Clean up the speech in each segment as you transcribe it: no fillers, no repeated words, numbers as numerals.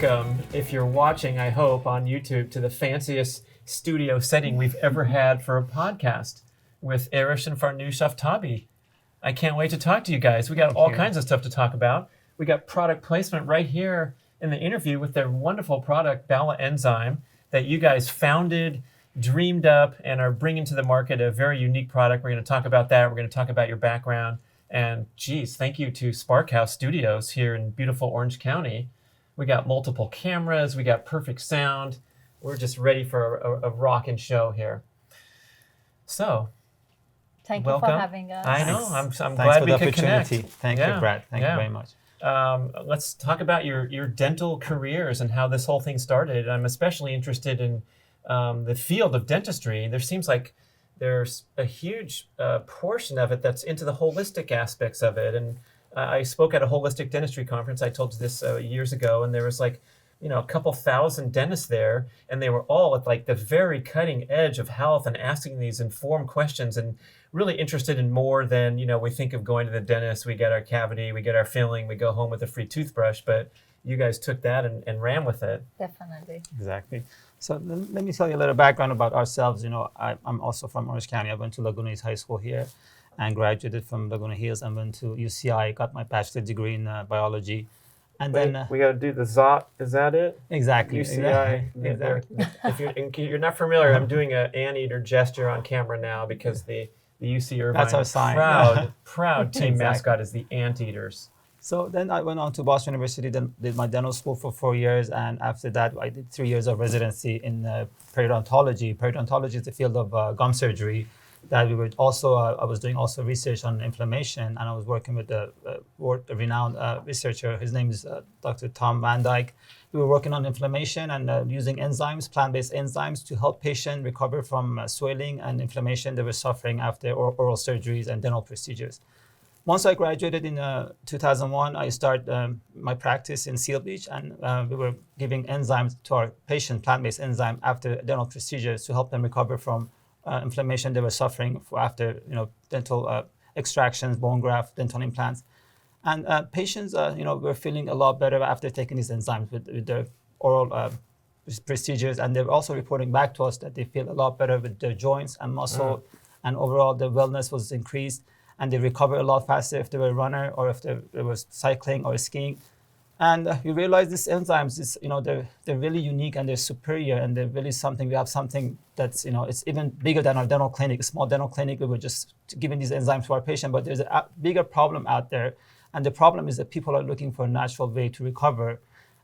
welcome, if you're watching, I hope, on YouTube, to the fanciest studio setting we've ever had for a podcast with Arash and Farnoush Aftabi. I can't wait to talk to you guys. We got all kinds of stuff to talk about. We got product placement right here in the interview with their wonderful product, Bala Enzyme, that you guys founded, dreamed up, and are bringing to the market a very unique product. We're going to talk about that. We're going to talk about your background. And geez, thank you to Spark House Studios here in beautiful Orange County. We got multiple cameras. We got perfect sound. We're just ready for a rockin' show here. So, thank welcome. you for having us. I know. I'm Thanks glad for we the could connect. Thank you, Brad. Thank you very much. Let's talk about your dental careers and how this whole thing started. I'm especially interested in the field of dentistry. There seems like there's a huge portion of it that's into the holistic aspects of it. And I spoke at a holistic dentistry conference. I told you this years ago, and there was like, a couple thousand dentists there, and they were all at like the very cutting edge of health and asking these informed questions and really interested in more than, we think of going to the dentist, we get our cavity, we get our filling, we go home with a free toothbrush, but you guys took that and ran with it. Definitely. Exactly. So let me tell you a little background about ourselves. I'm also from Orange County. I went to Laguna Hills High School here and graduated from Laguna Hills and went to UCI, got my bachelor's degree in biology. And then we got to do the ZOT. Is that it? Exactly. UCI. Exactly. If you're not familiar, I'm doing an anteater gesture on camera now because the UC Irvine That's our sign. proud team Exactly. mascot is the anteaters. So then I went on to Boston University, then did my dental school for 4 years. And after that, I did 3 years of residency in periodontology. Periodontology is the field of gum surgery that we were also, I was doing also research on inflammation. And I was working with a renowned researcher. His name is Dr. Tom Van Dyke. We were working on inflammation and using enzymes, plant-based enzymes, to help patients recover from swelling and inflammation they were suffering after oral surgeries and dental procedures. Once I graduated in 2001, I started my practice in Seal Beach, and we were giving enzymes to our patients, plant-based enzyme, after dental procedures to help them recover from inflammation they were suffering after dental extractions, bone graft, dental implants. And patients, were feeling a lot better after taking these enzymes with their oral procedures, and they're also reporting back to us that they feel a lot better with their joints and muscle, and overall their wellness was increased. And they recover a lot faster if they were a runner or if they were cycling or skiing. And we realized these enzymes, they're really unique and they're superior, and they're really something. We have something that's, it's even bigger than our dental clinic. A small dental clinic, we were just giving these enzymes to our patient, but there's a bigger problem out there. And the problem is that people are looking for a natural way to recover,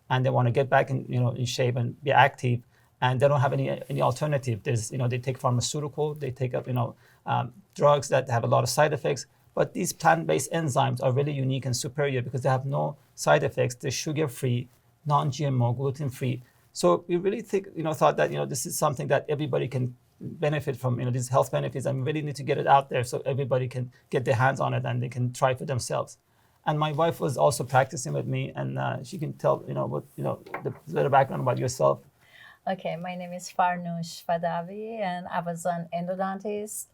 and they want to get back in shape and be active, and they don't have any alternative. There's, they take pharmaceutical, they take up, drugs that have a lot of side effects, but these plant-based enzymes are really unique and superior because they have no side effects. They're sugar-free, non-GMO, gluten-free. So we really thought that, this is something that everybody can benefit from, these health benefits, and we really need to get it out there so everybody can get their hands on it and they can try it for themselves. And my wife was also practicing with me, and she can tell, the little background about yourself. Okay, my name is Farnoush Aftabi, and I was an endodontist.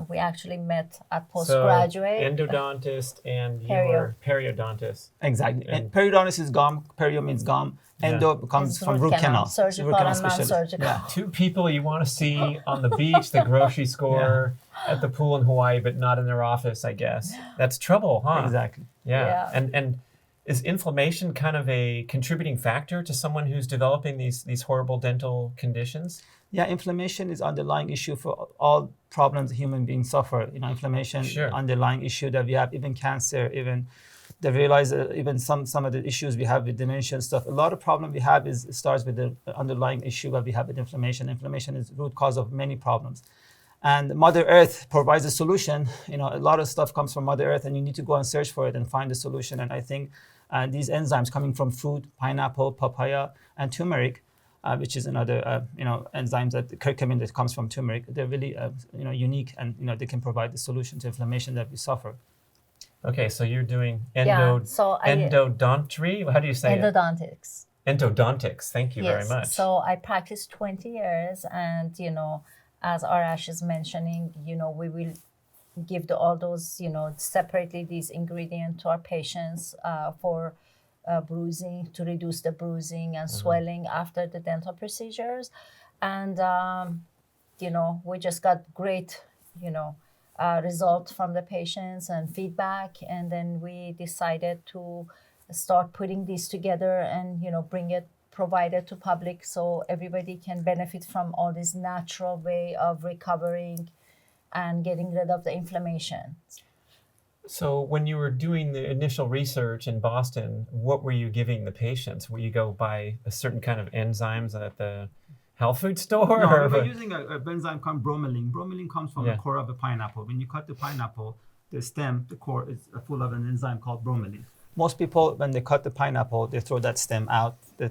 We actually met at postgraduate. So, endodontist and you were periodontist. Exactly. And periodontist is gum. Perio means gum. Endo comes from root canal. Surgical and non-surgical. Yeah. Two people you want to see on the beach, the grocery store, at the pool in Hawaii, but not in their office, I guess. That's trouble, huh? Exactly. Yeah. And is inflammation kind of a contributing factor to someone who's developing these horrible dental conditions? Yeah, inflammation is underlying issue for all problems human beings suffer. Inflammation, underlying issue that we have, even cancer, even they realize even some of the issues we have with dementia and stuff. A lot of problem we have starts with the underlying issue that we have with inflammation. Inflammation is the root cause of many problems. And Mother Earth provides a solution. A lot of stuff comes from Mother Earth, and you need to go and search for it and find the solution. And I think these enzymes coming from fruit, pineapple, papaya, and turmeric, which is another, enzymes that curcumin that comes from turmeric. They're really, unique, and they can provide the solution to inflammation that we suffer. Okay, so you're doing endodontry. How do you say endodontics. it? Endodontics. Thank you very much. So I practiced 20 years, and as Arash is mentioning, we will give all those, separately these ingredients to our patients for bruising, to reduce the bruising and swelling after the dental procedures. And, we just got great, result from the patients and feedback. And then we decided to start putting these together and, provide it to public so everybody can benefit from all this natural way of recovering and getting rid of the inflammation. So when you were doing the initial research in Boston, what were you giving the patients? Will you go buy a certain kind of enzymes at the health food store? No, we were using a enzyme called bromelain. Bromelain comes from the core of a pineapple. When you cut the pineapple, the stem, the core is full of an enzyme called bromelain. Most people, when they cut the pineapple, they throw that stem out. The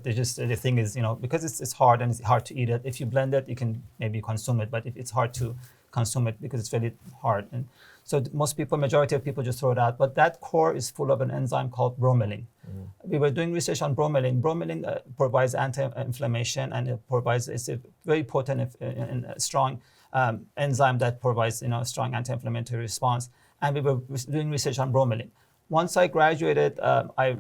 thing is, because it's hard and it's hard to eat it. If you blend it, you can maybe consume it, but if it's hard to consume it because it's very hard. And so majority of people just throw it out. But that core is full of an enzyme called bromelain. We were doing research on bromelain. Bromelain provides anti-inflammation, and it's a very potent and strong enzyme that provides a strong anti-inflammatory response. And we were doing research on bromelain. Once I graduated, I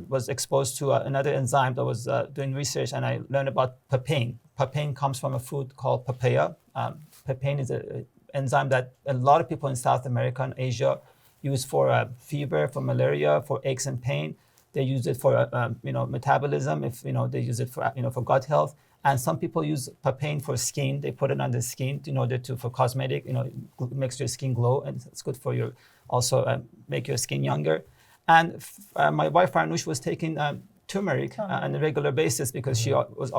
was exposed to another enzyme that was doing research, and I learned about papain. Papain comes from a food called papaya. Papain is an enzyme that a lot of people in South America and Asia use for fever, for malaria, for aches and pain. They use it for metabolism. If they use it for gut health. And some people use papain for skin. They put it on the skin in order for cosmetic. Makes your skin glow, and it's good for your make your skin younger. And my wife Farnoush was taking turmeric on a regular basis because she was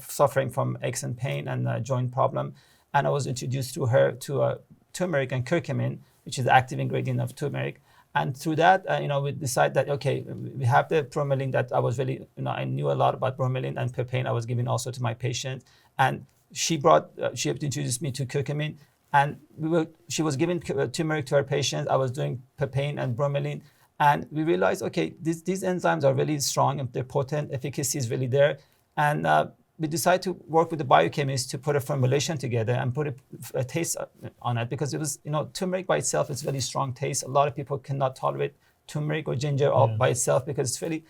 suffering from aches and pain and joint problem. And I was introduced to her to turmeric and curcumin, which is the active ingredient of turmeric. And through that, we decided that, okay, we have the bromelain that I was really, I knew a lot about bromelain and papain I was giving also to my patients. And she introduced me to curcumin. And she was giving turmeric to her patients. I was doing papain and bromelain. And we realized, okay, these enzymes are really strong and they're potent, efficacy is really there. And we decided to work with the biochemist to put a formulation together and put a taste on it, because it was, turmeric by itself is really strong taste. A lot of people cannot tolerate turmeric or ginger all by itself because it's really,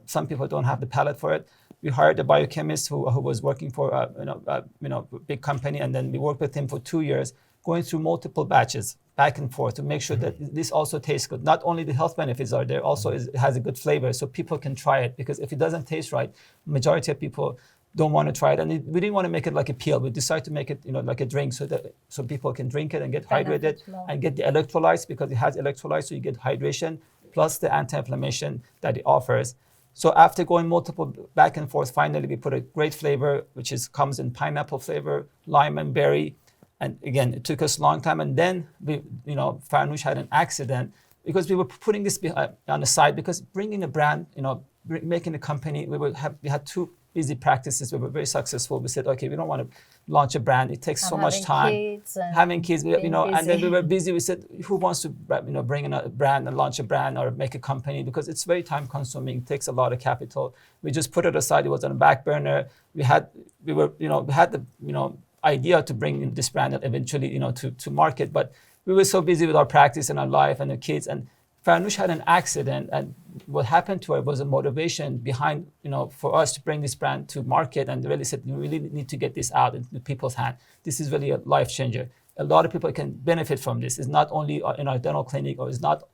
some people don't have the palate for it. We hired a biochemist who was working for a big company, and then we worked with him for 2 years, going through multiple batches back and forth to make sure that this also tastes good. Not only the health benefits are there, also it has a good flavor, so people can try it. Because if it doesn't taste right, majority of people don't want to try it. And we didn't want to make it like a pill. We decided to make it, like a drink, so people can drink it and get hydrated and get the electrolytes, because it has electrolytes, so you get hydration plus the anti-inflammation that it offers. So after going multiple back and forth, finally we put a great flavor, which comes in pineapple flavor, lime and berry. And again, it took us a long time. And then Farnoush had an accident because we were putting this on the side, because bringing a brand, making a company, we had 2 busy practices. We were very successful. We said, okay, we don't want to launch a brand. It takes so much time. Having kids, and then we were busy. We said, who wants to, bring in a brand and launch a brand or make a company? Because it's very time consuming. It takes a lot of capital. We just put it aside. It was on a back burner. We had the, idea to bring in this brand eventually, to market. But we were so busy with our practice and our life and the kids. And Farnoush had an accident, and what happened to her was a motivation behind, for us to bring this brand to market. And they really said, you really need to get this out into people's hand. This is really a life changer. A lot of people can benefit from this. It's not only in our dental clinic, or it's not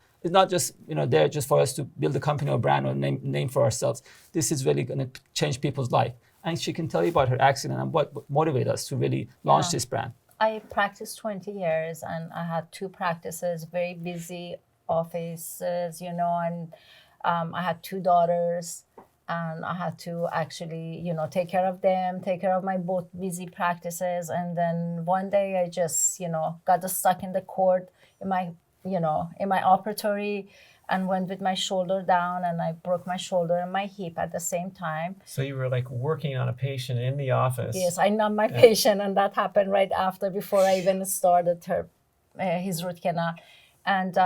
just there just for us to build a company or brand or name for ourselves. This is really going to change people's life. And she can tell you about her accident and what motivated us to really launch this brand. I practiced 20 years, and I had 2 practices, very busy offices, and I had 2 daughters, and I had to actually, take care of them, take care of my both busy practices. And then one day I just, got stuck in the cord in my operatory, and went with my shoulder down, and I broke my shoulder and my hip at the same time. So you were like working on a patient in the office. Yes, I numbed my patient, and that happened right after, before I even started his root canal. And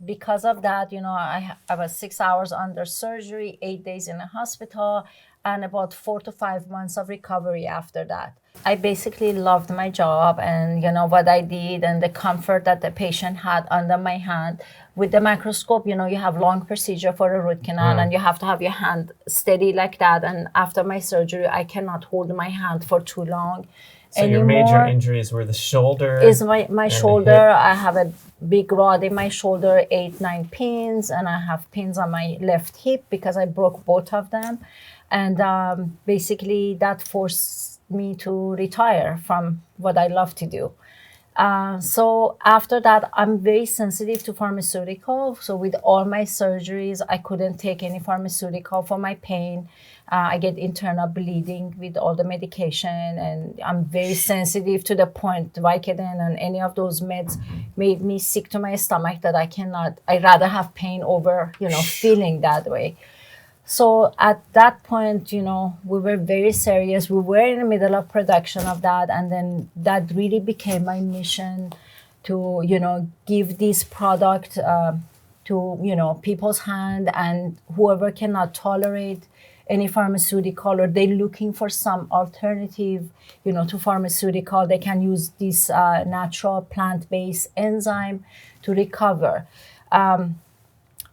because of that, I was 6 hours under surgery, 8 days in a hospital. and about 4 to 5 months of recovery after that. I basically loved my job and what I did and the comfort that the patient had under my hand. With the microscope, you have long procedure for a root canal and you have to have your hand steady like that. And after my surgery, I cannot hold my hand for too long. So your major injuries were the shoulder? Is my shoulder. I have a big rod in my shoulder, 8-9 pins, and I have pins on my left hip because I broke both of them. And basically that forced me to retire from what I love to do. So after that, I'm very sensitive to pharmaceutical. So with all my surgeries, I couldn't take any pharmaceutical for my pain. I get internal bleeding with all the medication, and I'm very sensitive to the point Vicodin and any of those meds made me sick to my stomach that I'd rather have pain over, feeling that way. So at that point, we were very serious. We were in the middle of production of that. And then that really became my mission to, give this product to, people's hand, and whoever cannot tolerate any pharmaceutical or they're looking for some alternative, to pharmaceutical, they can use this natural plant-based enzyme to recover.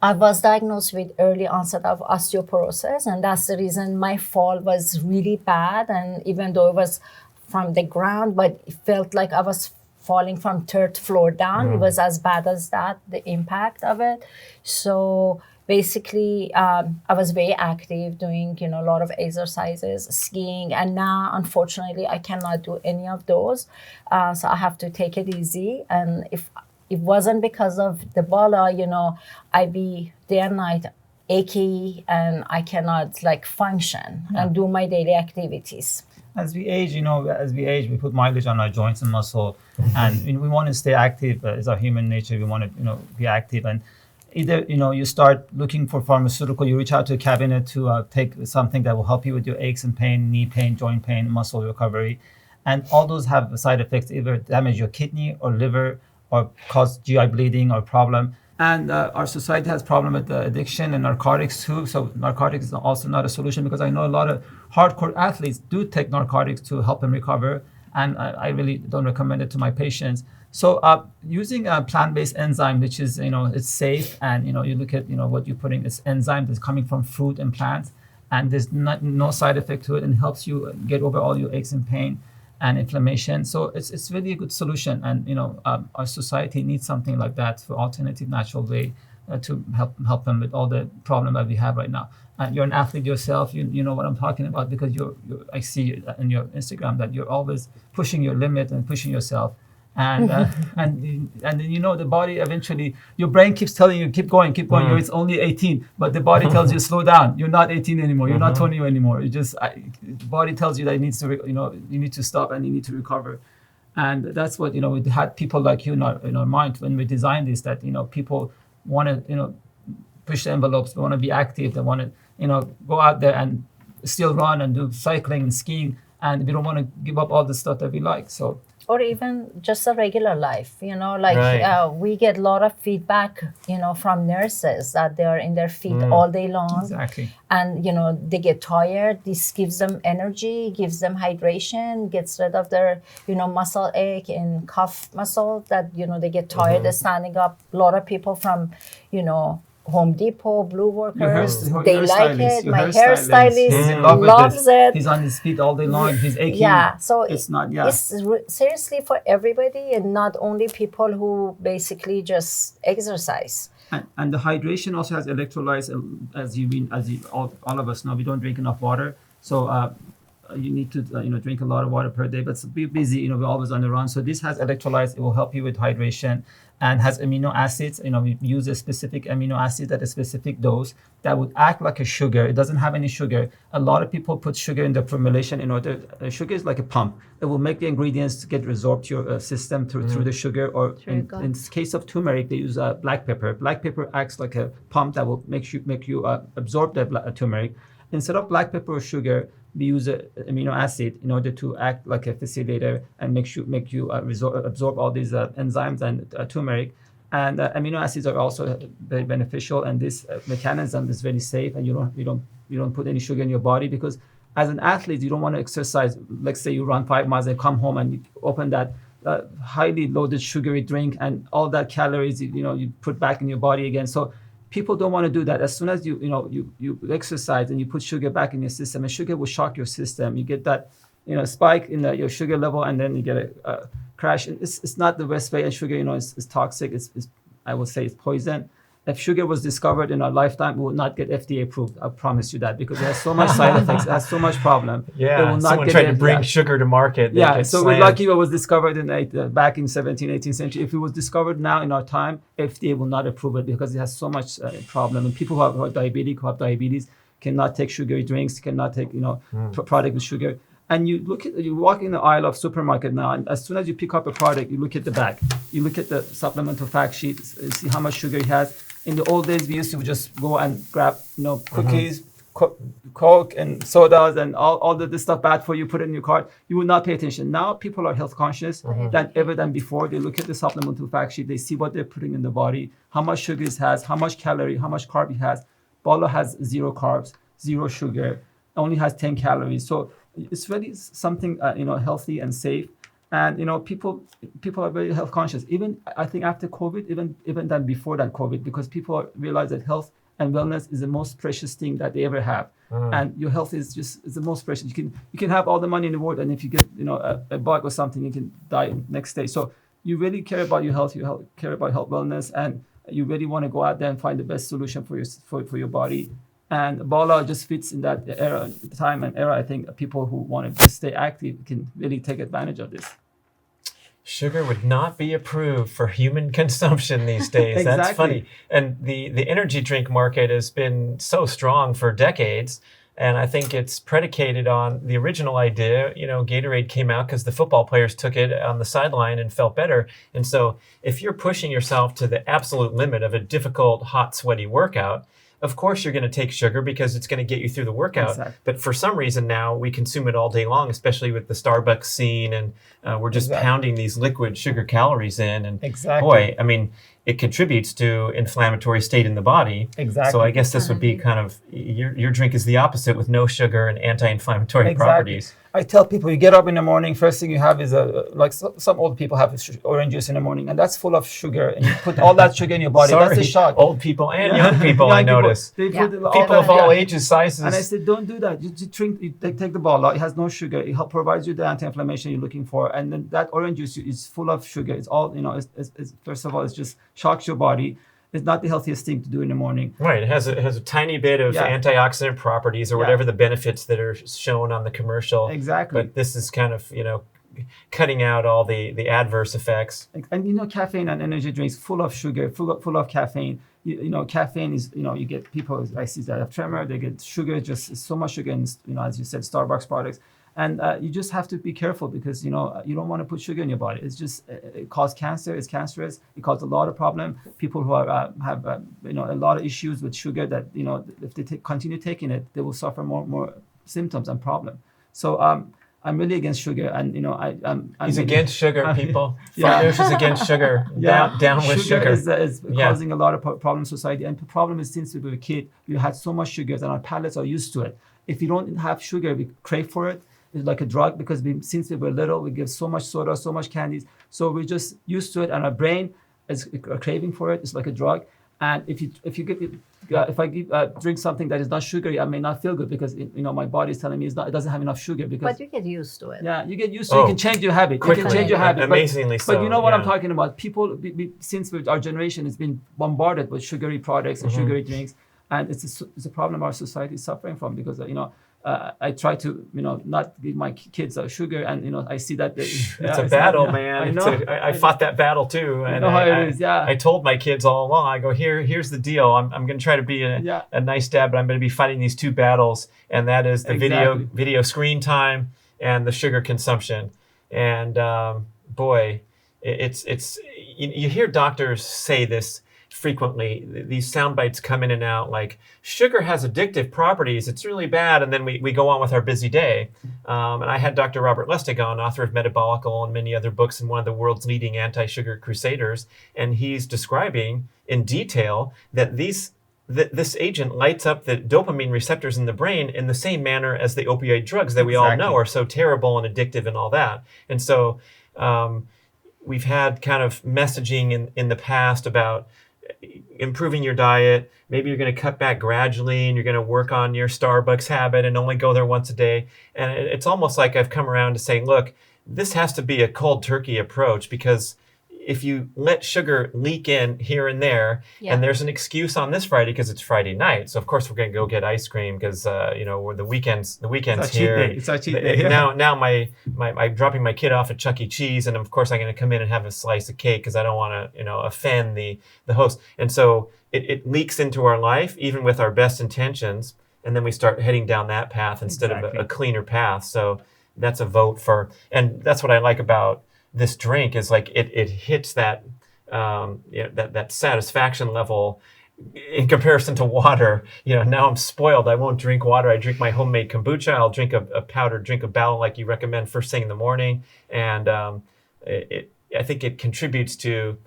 I was diagnosed with early onset of osteoporosis, and that's the reason my fall was really bad. And even though it was from the ground, but it felt like I was falling from third floor down. It was as bad as that, the impact of it. So basically, I was very active doing, a lot of exercises, skiing, and now, unfortunately, I cannot do any of those. So I have to take it easy. And if it wasn't because of the Bala, I'd be day and night achy and I cannot function and do my daily activities. As we age, we put mileage on our joints and muscle, and we want to stay active. It's our human nature. We want to, be active. And either, you start looking for pharmaceutical, you reach out to a cabinet to take something that will help you with your aches and pain, knee pain, joint pain, muscle recovery. And all those have side effects, either damage your kidney or liver, or cause GI bleeding or problem. And our society has problem with addiction and narcotics too. So narcotics is also not a solution, because I know a lot of hardcore athletes do take narcotics to help them recover. And I really don't recommend it to my patients. So using a plant-based enzyme, which is, it's safe, and, you look at, what you're putting, it's enzyme that's coming from fruit and plants, and there's no side effect to it, and helps you get over all your aches and pain and inflammation. So it's really a good solution. And, our society needs something like that for alternative natural way to help them with all the problem that we have right now. And you're an athlete yourself, you know what I'm talking about, because I see in your Instagram that you're always pushing your limit and pushing yourself. And and the body eventually, your brain keeps telling you keep going, it's only 18, but the body tells you slow down, you're not 18 anymore, you're not 20 anymore. The body tells you that it needs to you need to stop and you need to recover. And that's what we had people like you in our mind when we designed this, that people want to push the envelopes, they want to be active, they want to go out there and still run and do cycling and skiing, and we don't want to give up all the stuff that we like. So, or even just a regular life, Right. We get a lot of feedback, from nurses that they are in their feet all day long. Exactly. And, they get tired. This gives them energy, gives them hydration, gets rid of their, muscle ache and calf muscle that, they get tired of standing up. A lot of people from, Home Depot, Blue Workers, they like it. My hairstylist loves it. He's on his feet all day long. He's aching. Yeah, so it's not. Yeah, it's seriously for everybody, and not only people who basically just exercise. And the hydration also has electrolytes, as all of us know, we don't drink enough water. So you need to drink a lot of water per day. But be busy, we're always on the run. So this has electrolytes. It will help you with hydration, and has amino acids. We use a specific amino acid at a specific dose that would act like a sugar. It doesn't have any sugar. A lot of people put sugar in the formulation in order. Sugar is like a pump. It will make the ingredients get resorbed to your system through the sugar. Or in case of turmeric, they use black pepper. Black pepper acts like a pump that will make you absorb the turmeric. Instead of black pepper or sugar, we use an amino acid in order to act like a facilitator and make you absorb all these enzymes and turmeric. And amino acids are also very beneficial, and this mechanism is very safe, and you don't you don't put any sugar in your body, because as an athlete, you don't want to exercise. Let's say you run 5 miles and come home and you open that highly loaded sugary drink, and all that calories, you put back in your body again. So people don't want to do that. As soon as you exercise and you put sugar back in your system, and sugar will shock your system. You get that spike in your sugar level, and then you get a crash. It's not the best way. And sugar, is toxic. It's I would say it's poison. If sugar was discovered in our lifetime, we would not get FDA approved. I promise you that, because it has so much side effects. It has so much problem. Yeah, someone tried to bring sugar to market. Yeah, so we're lucky it was discovered back in 17th, 18th century. If it was discovered now in our time, FDA will not approve it, because it has so much problem. And people who have diabetes cannot take sugary drinks, cannot take product with sugar. And you walk in the aisle of supermarket now, and as soon as you pick up a product, you look at the back, you look at the supplemental fact sheet, see how much sugar it has. In the old days, we used to just go and grab, cookies, Coke and sodas and all this stuff bad for you, put it in your cart. You would not pay attention. Now people are health conscious than before. They look at the supplemental fact sheet, they see what they're putting in the body, how much sugar it has, how much calorie, how much carb it has. Bala has 0 carbs, 0 sugar, only has 10 calories. So it's really something healthy and safe. And people are very health conscious. Even I think after COVID, even than before that COVID, because people realize that health and wellness is the most precious thing that they ever have. And your health is the most precious. You can have all the money in the world, and if you get a bug or something, you can die next day. So you really care about your health. You care about health, wellness, and you really want to go out there and find the best solution for your body. And Bala just fits in that time and era. I think people who want to just stay active can really take advantage of this. Sugar would not be approved for human consumption these days. Exactly. That's funny. And the energy drink market has been so strong for decades. And I think it's predicated on the original idea. Gatorade came out because the football players took it on the sideline and felt better. And so if you're pushing yourself to the absolute limit of a difficult, hot, sweaty workout, of course you're going to take sugar because it's going to get you through the workout. Exactly. But for some reason now we consume it all day long, especially with the Starbucks scene, and we're just pounding these liquid sugar calories in. And boy, I mean, it contributes to inflammatory state in the body. Exactly. So I guess this would be kind of, your drink is the opposite, with no sugar and anti-inflammatory properties. I tell people, you get up in the morning, first thing you have is some old people have orange juice in the morning, and that's full of sugar, and you put all that sugar in your body. That's a shock. Old people and young people, I notice. People of all ages, sizes. And I said, don't do that. You take the Bala. It has no sugar. It provides you the anti-inflammation you're looking for, and then that orange juice is full of sugar. It's all it's first of all, it just shocks your body. It's not the healthiest thing to do in the morning. Right. It has a tiny bit of antioxidant properties or whatever the benefits that are shown on the commercial. Exactly. But this is kind of, cutting out all the adverse effects. And caffeine and energy drinks full of sugar, full of caffeine. Caffeine is, you get people, I see that have tremor, they get sugar, just so much sugar in, as you said, Starbucks products. And you just have to be careful, because you don't want to put sugar in your body. It's just it causes cancer. It's cancerous. It causes a lot of problem. People who have a lot of issues with sugar, that if they continue taking it, they will suffer more symptoms and problem. So I'm really against sugar, and I'm He's really, against sugar, people. Farnoush is against sugar. Down with sugar. Is causing a lot of problems in society. And the problem is, since we were a kid, we had so much sugar, and our palates are used to it. If you don't have sugar, we crave for it. It's like a drug, because since we were little, we give so much soda, so much candies. So we're just used to it, and our brain is craving for it. It's like a drug. And if I drink something that is not sugary, I may not feel good, because my body is telling me it doesn't have enough sugar. But you get used to it. Yeah, you get used to it. You can change your habit. Quickly. You can change your habit. Amazingly so. But you know what I'm talking about. People, since our generation has been bombarded with sugary products and sugary drinks, and it's a problem our society is suffering from, because I try to not give my kids sugar, and I see that it's a battle, man. I know. I fought that battle too, and I know how it is. Yeah. I told my kids all along. I go, here's the deal. I'm going to try to be a nice dad, but I'm going to be fighting these two battles, and that is the video screen time and the sugar consumption. And boy, it's you hear doctors say this frequently. These sound bites come in and out, like, sugar has addictive properties, it's really bad, and then we go on with our busy day. And I had Dr. Robert Lustig on, author of Metabolical and many other books, and one of the world's leading anti-sugar crusaders, and he's describing in detail that these this agent lights up the dopamine receptors in the brain in the same manner as the opioid drugs that we all know are so terrible and addictive and all that. And so we've had kind of messaging in the past about improving your diet. Maybe you're going to cut back gradually and you're going to work on your Starbucks habit and only go there once a day. And it's almost like I've come around to saying, look, this has to be a cold turkey approach, because if you let sugar leak in here and there, and there's an excuse on this Friday because it's Friday night, so of course we're going to go get ice cream because we're the weekends here. It's our cheat day. Now I'm dropping my kid off at Chuck E. Cheese, and of course I'm going to come in and have a slice of cake because I don't want to offend the host. And so it leaks into our life even with our best intentions, and then we start heading down that path instead of a cleaner path. So that's a vote for, and that's what I like about this drink is like it hits that that satisfaction level in comparison to water. Now I'm spoiled. I won't drink water. I drink my homemade kombucha. I'll drink a powdered drink of Bala like you recommend first thing in the morning, and I think it contributes to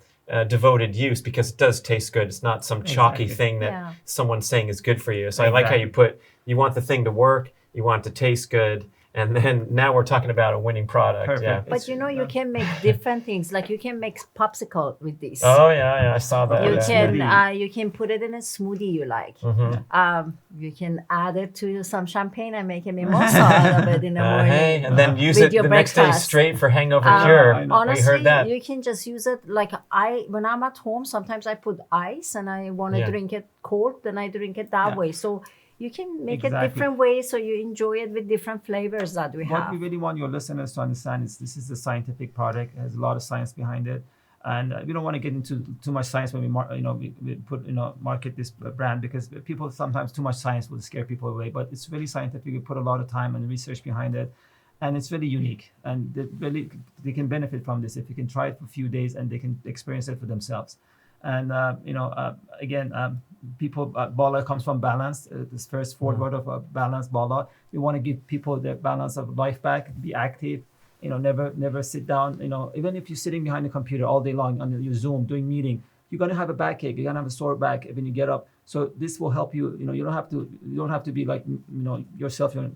devoted use because it does taste good. It's not some chalky thing that someone's saying is good for you. So I like how you want the thing to work, you want it to taste good. And then now we're talking about a winning product. Perfect. Yeah. But you can make different things. Like you can make popsicle with this. Oh yeah, I saw that. You can put it in a smoothie you like. Mm-hmm. You can add it to some champagne and make a mimosa out of it in the morning. Hey, and then use it the next day straight for hangover cure. Honestly, we heard that. You can just use it like when I'm at home. Sometimes I put ice and I want to drink it cold. Then I drink it that way. So you can make it different ways so you enjoy it with different flavors that we have. What we really want your listeners to understand is this is a scientific product. It has a lot of science behind it. And we don't want to get into too much science when we put market this brand, because people sometimes too much science will scare people away. But it's really scientific. We put a lot of time and research behind it. And it's really unique. And they can benefit from this if you can try it for a few days and they can experience it for themselves. And people, Bala comes from balance. This first word of balance, Bala. We want to give people the balance of life back. Be active. Never sit down. Even if you're sitting behind the computer all day long on your Zoom doing meeting, you're gonna have a backache. You're gonna have a sore back when you get up. So this will help you. You don't have to be like yourself. I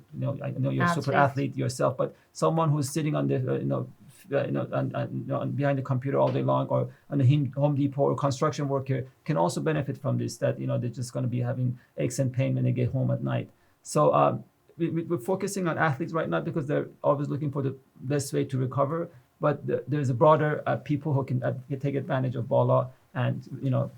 know you're a super athlete yourself, but someone who's sitting on the behind the computer all day long, or on the Home Depot or construction worker can also benefit from this. That they're just going to be having aches and pain when they get home at night. So we're focusing on athletes right now because they're always looking for the best way to recover. But there's a broader people who can take advantage of Bala and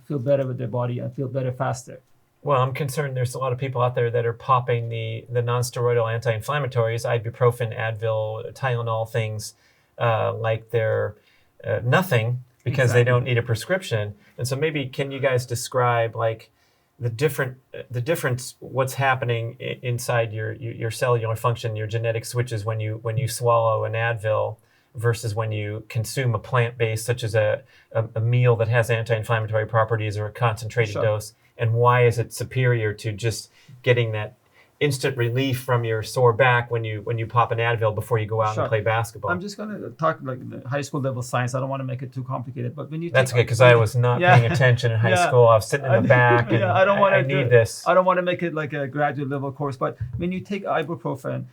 feel better with their body and feel better faster. Well, I'm concerned there's a lot of people out there that are popping the non-steroidal anti-inflammatories, ibuprofen, Advil, Tylenol, things like they're nothing because they don't need a prescription. And so maybe can you guys describe like the difference, what's happening inside your cellular function, your genetic switches when you swallow an Advil versus when you consume a plant-based, such as a meal that has anti-inflammatory properties or a concentrated dose, and why is it superior to just getting that instant relief from your sore back when you pop an Advil before you go out and play basketball? I'm just going to talk like the high school level science. I don't want to make it too complicated, but when you that's good because I was not paying attention in high school. I was sitting in the back, and I need this. I don't want to make it like a graduate level course, but when you take ibuprofen,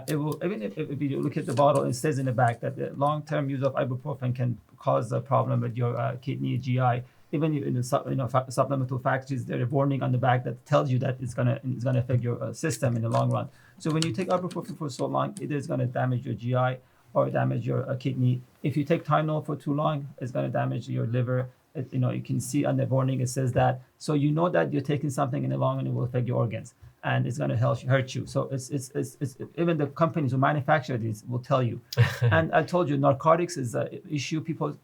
it will, even if you look at the bottle, it says in the back that the long-term use of ibuprofen can cause a problem with your kidney, GI. Even in the supplemental packages, there's a warning on the back that tells you that it's gonna affect your system in the long run. So when you take ibuprofen for so long, it is gonna damage your GI or damage your kidney. If you take Tylenol for too long, it's gonna damage your liver. You can see on the warning it says that. So you know that you're taking something in the long run, it will affect your organs and it's gonna hurt you. So it's even the companies who manufacture these will tell you. And I told you, narcotics is an issue. People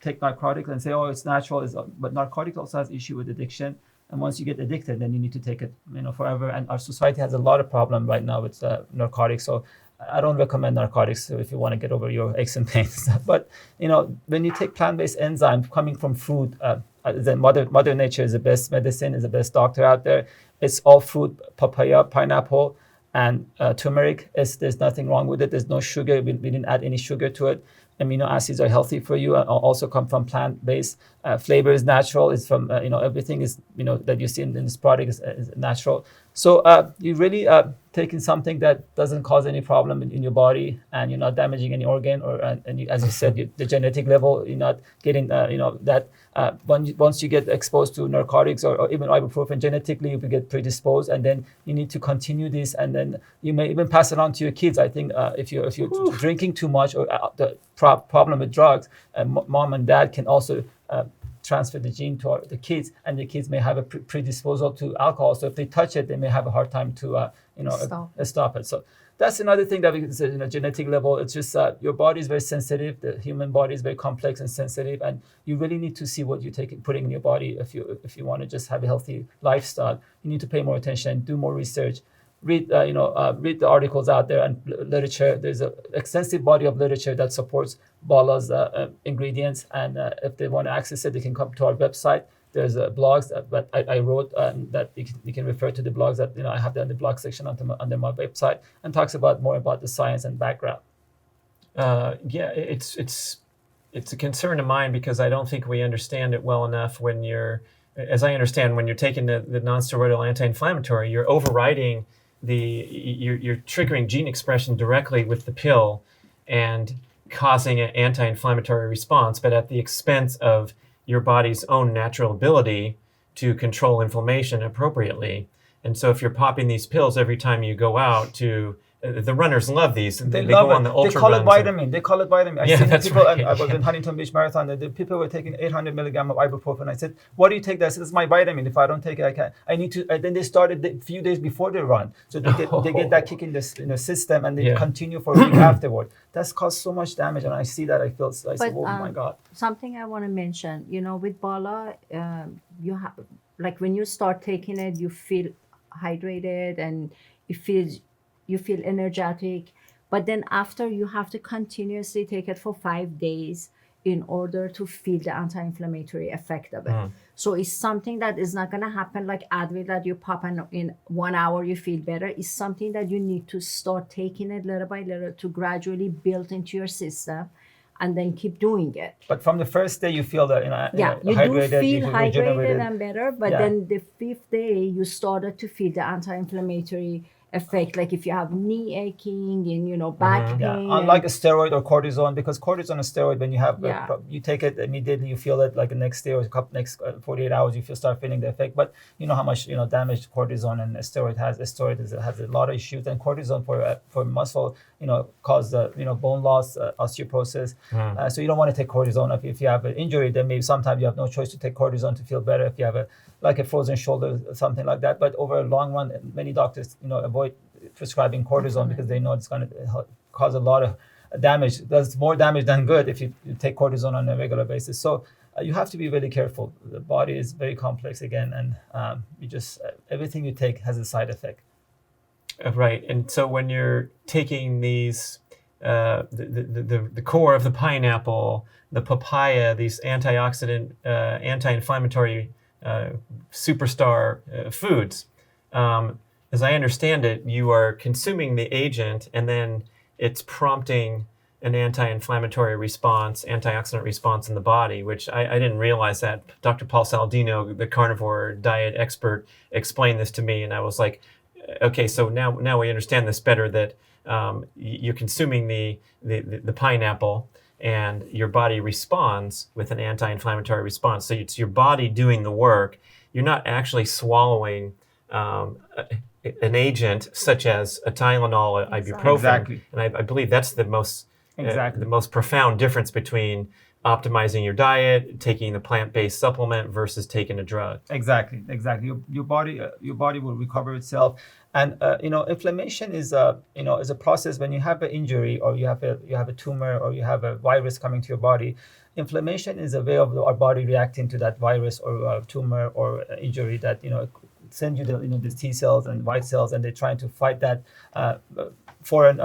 take narcotics and say, oh, it's natural. But narcotics also has issue with addiction. And once you get addicted, then you need to take it forever. And our society has a lot of problem right now with narcotics. So I don't recommend narcotics if you want to get over your aches and pains. But when you take plant-based enzyme coming from fruit, then Mother Nature is the best medicine, is the best doctor out there. It's all fruit, papaya, pineapple, and turmeric. There's nothing wrong with it. There's no sugar. We didn't add any sugar to it. Amino acids are healthy for you and also come from plant-based. flavor is natural. It's from everything is that you see in this product is natural. So you really taking something that doesn't cause any problem in your body, and you're not damaging any organ, or and you, as you said, the genetic level, you're not getting that. Once you get exposed to narcotics or even ibuprofen, genetically you will get predisposed, and then you need to continue this, and then you may even pass it on to your kids. I think if you're drinking too much, or the problem with drugs, mom and dad can also transfer the gene to the kids, and the kids may have a predisposal to alcohol. So if they touch it, they may have a hard time to stop it. So that's another thing that we can say, genetic level. It's just your body is very sensitive. The human body is very complex and sensitive, and you really need to see what you're putting in your body. If you want to just have a healthy lifestyle, you need to pay more attention, do more research. Read the articles out there and literature. There's an extensive body of literature that supports Bala's ingredients, and if they want to access it, they can come to our website. There's blogs that I wrote that you can refer to the blogs that I have there in the blog section under my website, and talks about more about the science and background. It's a concern of mine, because I don't think we understand it well enough. As I understand, when you're taking the non-steroidal anti-inflammatory, you're overriding you're triggering gene expression directly with the pill and causing an anti-inflammatory response, but at the expense of your body's own natural ability to control inflammation appropriately. And so if you're popping these pills every time you go out the runners love these. They go on the ultra They call it runs. vitamin. They call it vitamin. I seen that's people, right. I was in Huntington Beach Marathon. The people were taking 800 milligram of ibuprofen. I said, "What do you take?" That I said, "It's my vitamin. If I don't take it, I can't. I need to." And then they started a few days before they run, so they get that kick in the system, and they continue for a week afterward. That's caused so much damage, and I see that. I said, "Oh my God." Something I want to mention, with Bala, you have, like, when you start taking it, you feel hydrated and you feel energetic, but then after you have to continuously take it for 5 days in order to feel the anti-inflammatory effect of it. So it's something that is not going to happen like Advil that you pop and in 1 hour you feel better. It's something that you need to start taking it little by little to gradually build into your system, and then keep doing it. But from the first day, you feel that you hydrated, do feel you hydrated and better, but then the 5th day you started to feel the anti-inflammatory effect, like if you have knee aching and back pain. Unlike a steroid or cortisone, because cortisone and steroid, when you have you take it immediately, you feel it like the next day or next 48 hours, you start feeling the effect. But you know how much damage cortisone and a steroid has. A steroid has a lot of issues, and cortisone for muscle cause bone loss, osteoporosis. So you don't want to take cortisone. If you have an injury, then maybe sometimes you have no choice to take cortisone to feel better. If you have a frozen shoulder, something like that. But over a long run, many doctors avoid prescribing cortisone because they know it's going to cause a lot of damage. Does more damage than good if you take cortisone on a regular basis. So you have to be really careful. The body is very complex again, and you just everything you take has a side effect. Right, and so when you're taking these, the core of the pineapple, the papaya, these antioxidant, anti-inflammatory superstar foods, as I understand it, you are consuming the agent, and then it's prompting an anti-inflammatory response, antioxidant response in the body, which I didn't realize that. Dr. Paul Saladino, the carnivore diet expert, explained this to me, and I was like, okay, so now we understand this better, that you're consuming the pineapple, and your body responds with an anti-inflammatory response. So it's your body doing the work. You're not actually swallowing an agent such as a Tylenol, ibuprofen. Exactly. And I believe that's the most profound difference between optimizing your diet, taking the plant-based supplement versus taking a drug. Exactly. Your body will recover itself, and inflammation is a process. When you have an injury, or you have a tumor, or you have a virus coming to your body, inflammation is a way of our body reacting to that virus or tumor or injury that send you the T cells and white cells, and they're trying to fight that foreign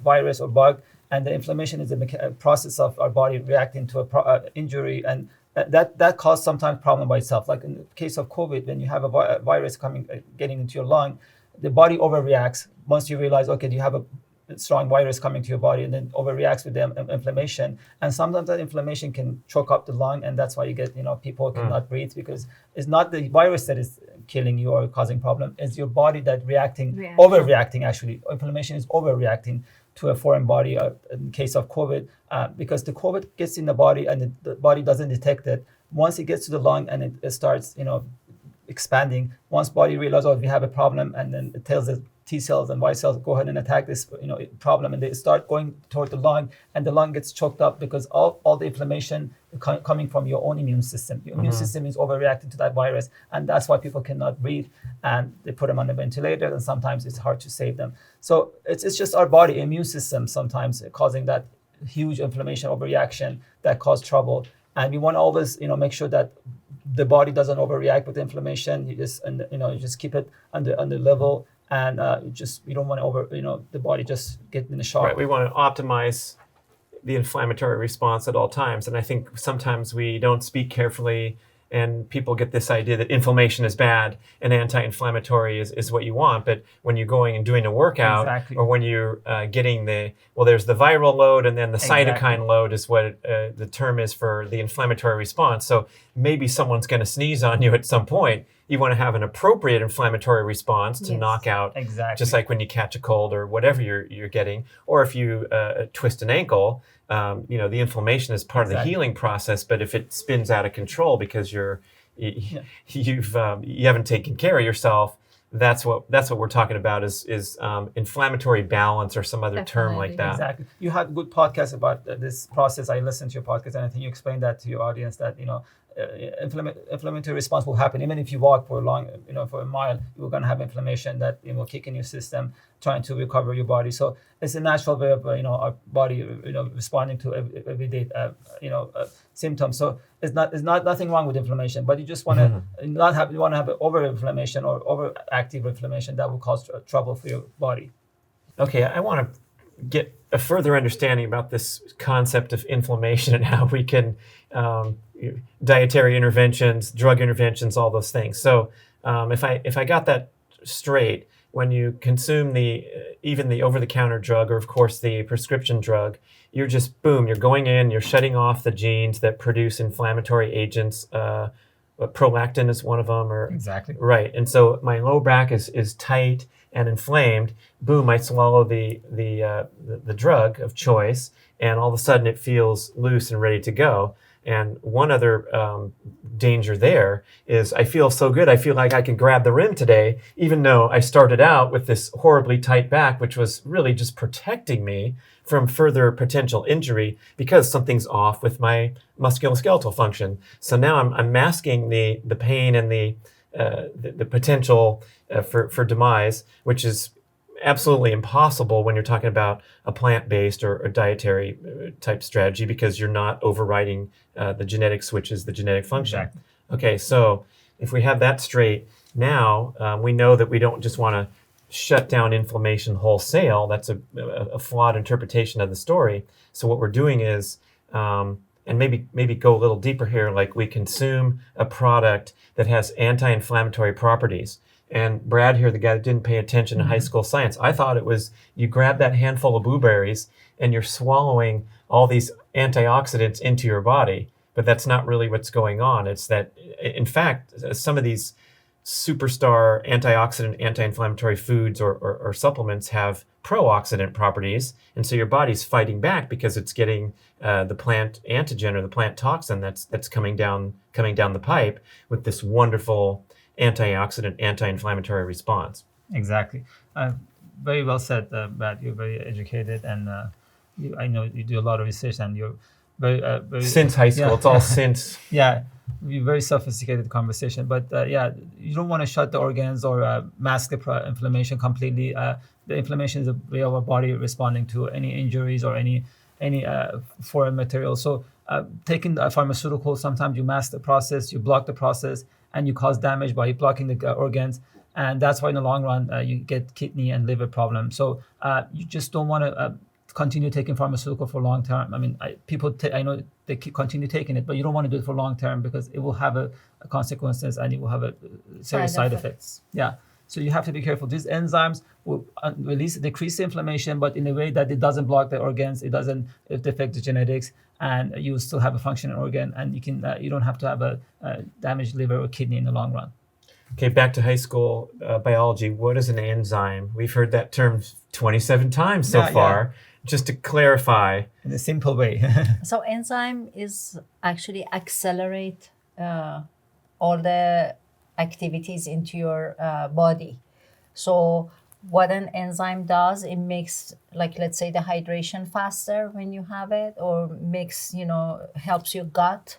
virus or bug. And the inflammation is a process of our body reacting to a injury, and that causes sometimes problem by itself. Like in the case of COVID, when you have a virus getting into your lung, the body overreacts. Once you realize, okay, you have a strong virus coming to your body and then overreacts with the inflammation. And sometimes that inflammation can choke up the lung, and that's why you get, people cannot breathe, because it's not the virus that is killing you or causing problem. It's your body that overreacting actually. Inflammation is overreacting to a foreign body, in case of COVID, because the COVID gets in the body and the body doesn't detect it. Once it gets to the lung and it starts, expanding, once body realizes, oh, we have a problem, and then it tells the T cells and Y cells, go ahead and attack this, problem, and they start going toward the lung, and the lung gets choked up because all the inflammation coming from your own immune system. Your immune system is overreacting to that virus, and that's why people cannot breathe, and they put them on the ventilator, and sometimes it's hard to save them. So it's just our body immune system sometimes causing that huge inflammation overreaction that cause trouble. And we want to always, make sure that the body doesn't overreact with inflammation. You just keep it under level, and you don't want to the body just get in a shock. Right. We want to optimize the inflammatory response at all times, and I think sometimes we don't speak carefully, and people get this idea that inflammation is bad and anti-inflammatory is what you want. But when you're going and doing a workout, or when you're getting there's the viral load, and then the cytokine load is what the term is for the inflammatory response. So maybe someone's going to sneeze on you at some point. You want to have an appropriate inflammatory response to knock out, just like when you catch a cold or whatever you're getting, or if you twist an ankle. The inflammation is part of the healing process, but if it spins out of control because you haven't taken care of yourself, that's what we're talking about is inflammatory balance, or some other term like that. Exactly. You had a good podcast about this process. I listened to your podcast, and I think you explained that to your audience that inflammatory response will happen even if you walk for a long, for a mile. You're going to have inflammation that will kick in your system, trying to recover your body. So it's a natural way of our body responding to everyday symptoms. So it's not nothing wrong with inflammation, but you just want to you want to have over inflammation or overactive inflammation that will cause trouble for your body. Okay, I want to get a further understanding about this concept of inflammation and how we can dietary interventions, drug interventions, all those things. So if I got that straight, when you consume even the over-the-counter drug, or of course the prescription drug, you're just you're going in, you're shutting off the genes that produce inflammatory agents. Prolactin is one of them, right. And so my low back is tight and inflamed. Boom! I swallow the drug of choice, and all of a sudden it feels loose and ready to go. And one other danger there is I feel so good. I feel like I can grab the rim today, even though I started out with this horribly tight back, which was really just protecting me from further potential injury because something's off with my musculoskeletal function. So now I'm masking the pain and the potential for demise, which is absolutely impossible when you're talking about a plant-based or a dietary type strategy, because you're not overriding the genetic switches, the genetic function. Exactly. Okay, so if we have that straight, now we know that we don't just want to shut down inflammation wholesale. That's a flawed interpretation of the story. So what we're doing is, and maybe go a little deeper here, like we consume a product that has anti-inflammatory properties. And Brad here, the guy that didn't pay attention to high school science, I thought it was you grab that handful of blueberries and you're swallowing all these antioxidants into your body. But that's not really what's going on. It's that, in fact, some of these superstar antioxidant, anti-inflammatory foods or supplements have pro-oxidant properties. And so your body's fighting back because it's getting the plant antigen or the plant toxin that's coming down the pipe with this wonderful antioxidant, anti-inflammatory response. Exactly. Very well said, Brad. You're very educated, and I know you do a lot of research, and you're very since high school. It's all since. Yeah, very sophisticated conversation. But you don't want to shut the organs or mask the inflammation completely. The inflammation is a way of our body responding to any injuries or any foreign material. So taking a pharmaceutical, sometimes you mask the process, you block the process, and you cause damage by blocking the organs. And that's why in the long run, you get kidney and liver problems. So you just don't want to continue taking pharmaceutical for long term. I mean, I know they continue taking it, but you don't want to do it for long term because it will have a consequences and it will have a serious side effects. Yeah. So you have to be careful. These enzymes will decrease the inflammation, but in a way that it doesn't block the organs, it doesn't affect the genetics, and you still have a functioning organ, and you don't have to have a damaged liver or kidney in the long run. Okay, back to high school biology. What is an enzyme? We've heard that term 27 times so far. Just to clarify. In a simple way. So enzyme is actually accelerate all the activities into your body. So what an enzyme does, it makes, like, let's say the hydration faster when you have it, or makes, helps your gut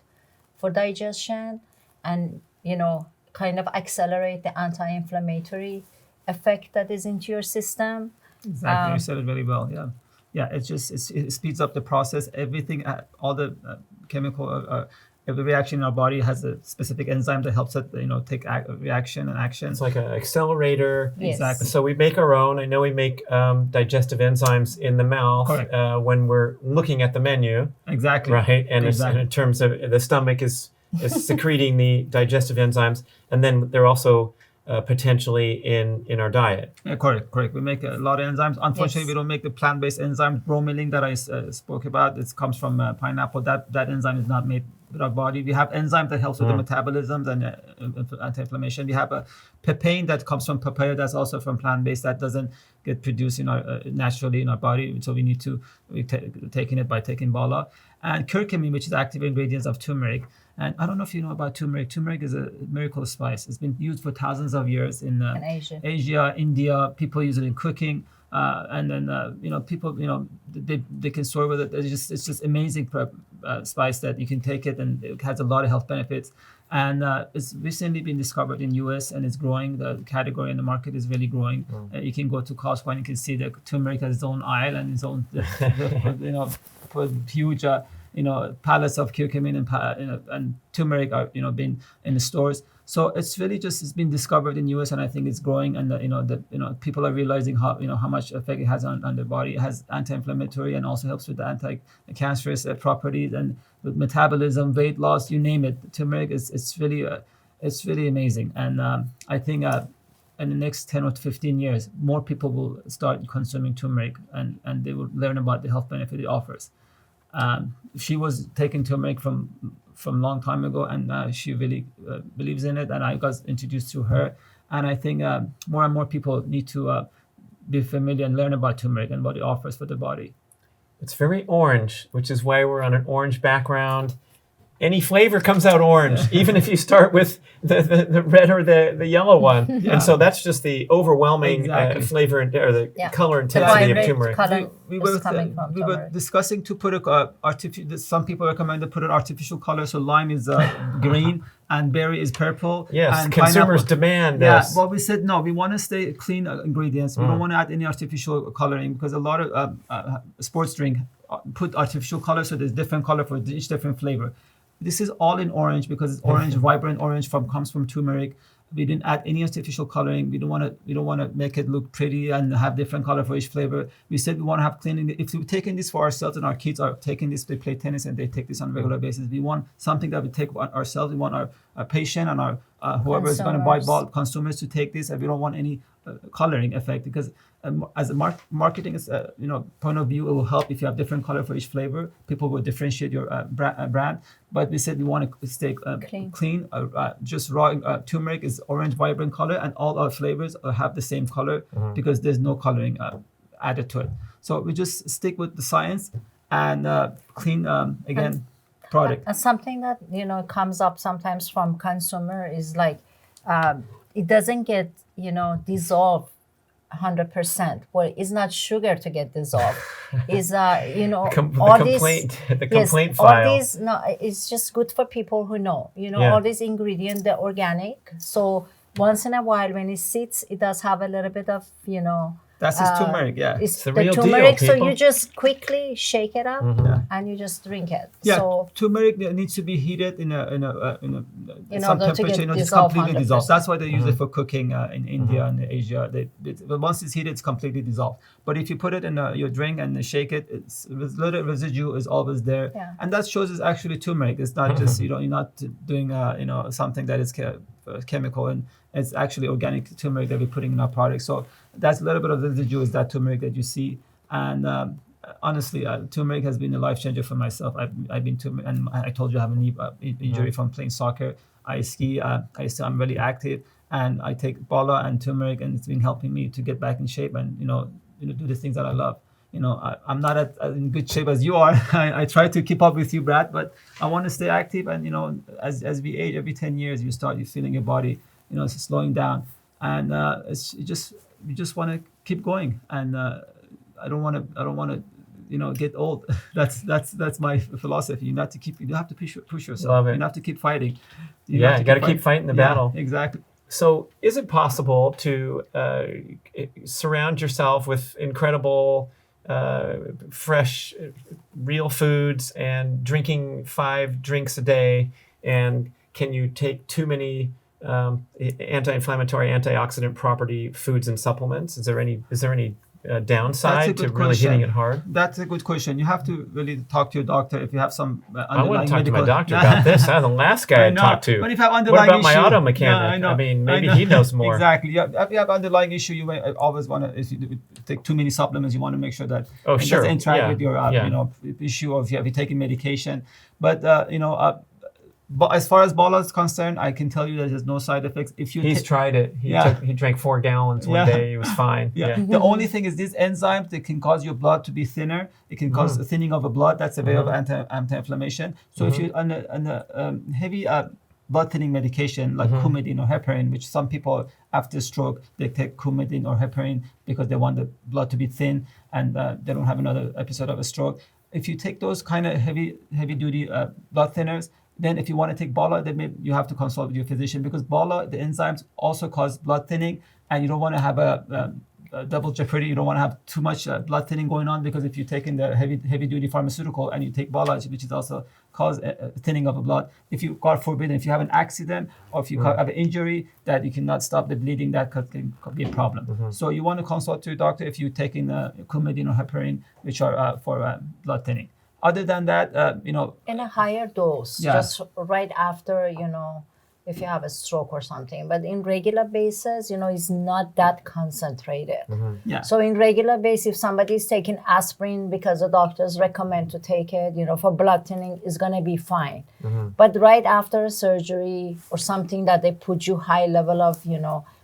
for digestion, and, kind of accelerate the anti-inflammatory effect that is into your system. Exactly, you said it very well. Yeah, it speeds up the process. Everything, all the chemical, every reaction in our body has a specific enzyme that helps it, take reaction and action. It's like an accelerator. Yes. Exactly. So we make our own. I know we make digestive enzymes in the mouth when we're looking at the menu. Exactly. Right, and exactly. in terms of the stomach is secreting the digestive enzymes, and then they're also potentially in our diet. Yeah, correct. We make a lot of enzymes. Unfortunately, Yes. we don't make the plant-based enzymes. Bromelain that I spoke about, it comes from pineapple. That enzyme is not made with our body. We have enzymes that helps with the metabolisms and anti-inflammation. We have a papain that comes from papaya. That's also from plant-based. That doesn't get produced naturally in our body. So we need to taking it by taking Bala. And curcumin, which is active ingredients of turmeric. And I don't know if you know about turmeric. Turmeric is a miracle spice. It's been used for thousands of years in Asia, India. People use it in cooking, and then people they can store with it. It's just amazing spice that you can take it, and it has a lot of health benefits. And it's recently been discovered in U.S. and it's growing. The category in the market is really growing. You can go to Costco and you can see that turmeric has its own aisle and its own huge. Pallets of curcumin and turmeric are been in the stores. So it's really it's been discovered in U.S. and I think it's growing, and people are realizing how much effect it has on the body. It has anti-inflammatory and also helps with the anti-cancerous properties and with metabolism, weight loss, you name it. Turmeric it's really amazing, and I think in the next 10 or 15 years, more people will start consuming turmeric and they will learn about the health benefit it offers. She was taking turmeric from long time ago, and she really believes in it, and I got introduced to her, and I think more and more people need to be familiar and learn about turmeric and what it offers for the body. It's very orange, which is why we're on an orange background. Any flavor comes out orange, even if you start with the red or the yellow one. Yeah. And so that's just the overwhelming flavor or the color intensity of turmeric. We were discussing to put artificial. Some people recommend to put an artificial color. So lime is green and berry is purple. Yes, and consumers pineapple. demand Yeah, this. well, we said no. We want to stay clean ingredients. We don't want to add any artificial coloring because a lot of sports drink put artificial color. So there's different color for each different flavor. This is all in orange because it's orange, vibrant orange comes from turmeric. We didn't add any artificial coloring. We don't want to make it look pretty and have different color for each flavor. We said we want to have cleaning. If we're taking this for ourselves and our kids are taking this, they play tennis and they take this on a regular basis. We want something that we take ourselves. We want our patient and our whoever is going to buy bulk consumers to take this, and we don't want any coloring effect because as a marketing point of view, it will help if you have different color for each flavor. People will differentiate your brand. But we said we want to stay clean. Just raw turmeric is orange, vibrant color, and all our flavors have the same color because there's no coloring added to it. So we just stick with the science and clean product. And something that comes up sometimes from consumer is like it doesn't get dissolved 100%. Well, it's not sugar to get dissolved. Is the complaint file. All these it's just good for people who know. All these ingredients, they're organic. So once in a while, when it sits, it does have a little bit of That's his turmeric, It's the the real turmeric, deal, so people. you just quickly shake it up and you just drink it. Yeah, So turmeric needs to be heated in some order to temperature. get It's dissolved completely 100%. dissolved. That's why they use it for cooking in India and Asia. But once it's heated, it's completely dissolved. But if you put it in your drink and shake it, it's little residue is always there, and that shows it's actually turmeric. It's not just you're not doing something that is chemical, and it's actually organic turmeric that we're putting in our product. So that's a little bit of the residue is that turmeric that you see. And honestly, turmeric has been a life changer for myself. I've been to, and I told you I have a knee injury from playing soccer. I ski. I'm really active, and I take Bala and turmeric, and it's been helping me to get back in shape and do the things that I love. I'm not in good shape as you are. I try to keep up with you, Brad, but I want to stay active. And as we age, every 10 years, you feeling your body, it's slowing down, and you just want to keep going. And I don't want to get old. That's my philosophy. You have to push yourself. Love it. You have to keep fighting. You got to keep fighting the battle. Exactly. So is it possible to surround yourself with incredible fresh, real foods and drinking 5 drinks a day? And can you take too many anti-inflammatory, antioxidant property foods and supplements? Is there any downside to really hitting it hard? That's a good question. You have to really talk to your doctor if you have some I want to talk to my doctor about this. I'm the last guy I talked to. But if you have underlying what about issue, my auto mechanic? I mean, maybe he knows more. Exactly. If you have underlying issue, you may always want to, if you take too many supplements, you want to make sure that it doesn't interact with your issue of if you're taking medication. But but as far as Bala is concerned, I can tell you that there's no side effects. If you He's tried it. He drank 4 gallons one day. He was fine. The only thing is these enzymes, they can cause your blood to be thinner. It can cause a thinning of the blood. That's a way of anti-inflammation. So if you're on a heavy blood thinning medication like Coumadin or heparin, which some people after stroke, they take Coumadin or heparin because they want the blood to be thin and they don't have another episode of a stroke. If you take those kind of heavy duty blood thinners, then if you want to take Bala, then you have to consult with your physician, because Bala, the enzymes also cause blood thinning, and you don't want to have a double jeopardy. You don't want to have too much blood thinning going on, because if you're taking the heavy duty pharmaceutical and you take Bala, which is also cause thinning of the blood, if you, God forbid, if you have an accident or if you have an injury that you cannot stop the bleeding, that could be a problem. So you want to consult your doctor if you're taking Coumadin or heparin, which are for blood thinning. Other than that, in a higher dose, just right after, if you have a stroke or something. But in regular basis, it's not that concentrated. So in regular basis, if somebody's taking aspirin because the doctors recommend to take it, for blood thinning, is going to be fine. But right after surgery or something that they put you high level of,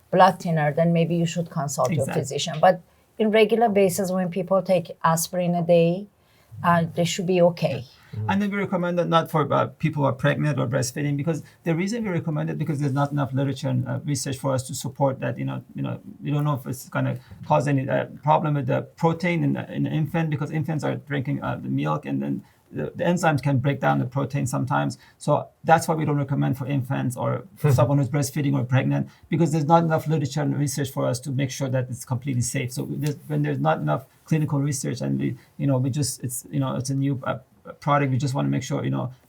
blood thinner, then maybe you should consult your physician. But in regular basis, when people take aspirin a day, they should be okay. And then we recommend it not for people who are pregnant or breastfeeding, because the reason we recommend it, because there's not enough literature and research for us to support that. We don't know if it's going to cause any problem with the protein in the infant, because infants are drinking the milk, and then the enzymes can break down the protein sometimes. So that's why we don't recommend for infants or for someone who's breastfeeding or pregnant, because there's not enough literature and research for us to make sure that it's completely safe. So when there's not enough clinical research, and it's a new product, we just want to make sure,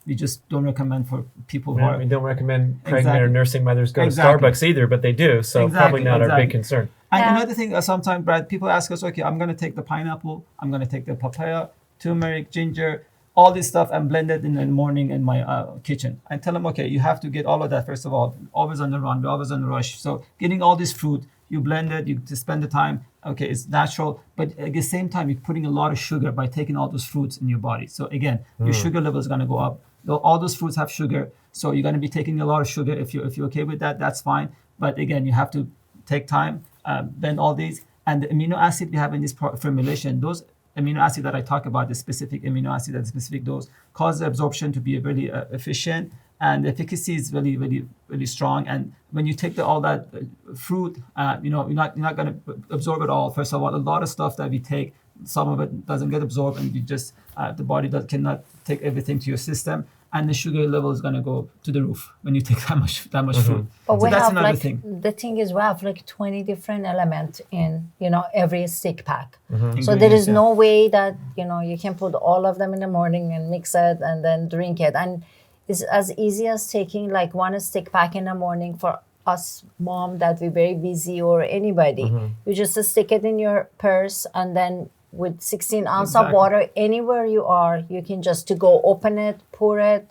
we just don't recommend for people who are... We don't recommend pregnant or nursing mothers go to Starbucks either, but they do, so probably not our big concern. And another thing, sometimes, Brad, people ask us, okay, I'm going to take the pineapple, I'm going to take the papaya, turmeric, ginger, all this stuff, and blend it in the morning in my kitchen. I tell them, okay, you have to get all of that, first of all, always on the run, we're always on the rush. So getting all this fruit, you blend it, you just spend the time, okay, it's natural, but at the same time, you're putting a lot of sugar by taking all those fruits in your body. So again, your sugar level is going to go up. All those fruits have sugar, so you're going to be taking a lot of sugar. If you're okay with that, that's fine. But again, you have to take time, blend all these. And the amino acid we have in this formulation, those amino acid that I talk about, the specific amino acid at the specific dose, cause the absorption to be really efficient, and the efficacy is really, really, really strong. And when you take all that fruit, you're not going to absorb it all. First of all, a lot of stuff that we take, some of it doesn't get absorbed, and you just the body cannot take everything to your system, and the sugar level is going to go to the roof when you take that much fruit. But so that's another thing. The thing is, we have 20 different elements in every stick pack. So there is no way that you can put all of them in the morning and mix it and then drink it. And it's as easy as taking one stick pack in the morning for us mom that we're very busy, or anybody. You just stick it in your purse, and then with 16 ounces of water, anywhere you are, you can just to go open it, pour it,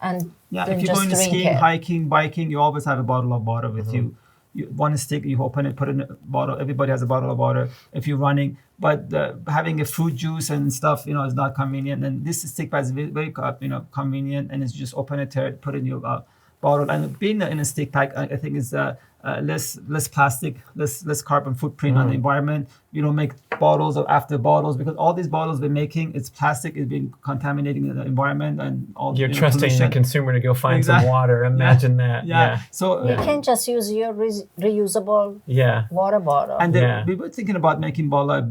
and Yeah, then if you're just going drink skiing, it. hiking, biking, you always have a bottle of water with you. You one stick, you open it, put it in a bottle. Everybody has a bottle of water if you're running. But having a fruit juice and stuff, is not convenient. And this stick pad is very, very convenient, and it's just open it, put it in your bottle. And being in a stick pack, I think is less plastic, less carbon footprint on the environment. You don't make bottles or after bottles, because all these bottles we're making, it's plastic, it's been contaminating the environment and all. You're trusting pollution. the consumer to go find Exactly. some water. Imagine that. Yeah. So You can just use your reusable Yeah. water bottle. and Yeah. we were thinking about making Bala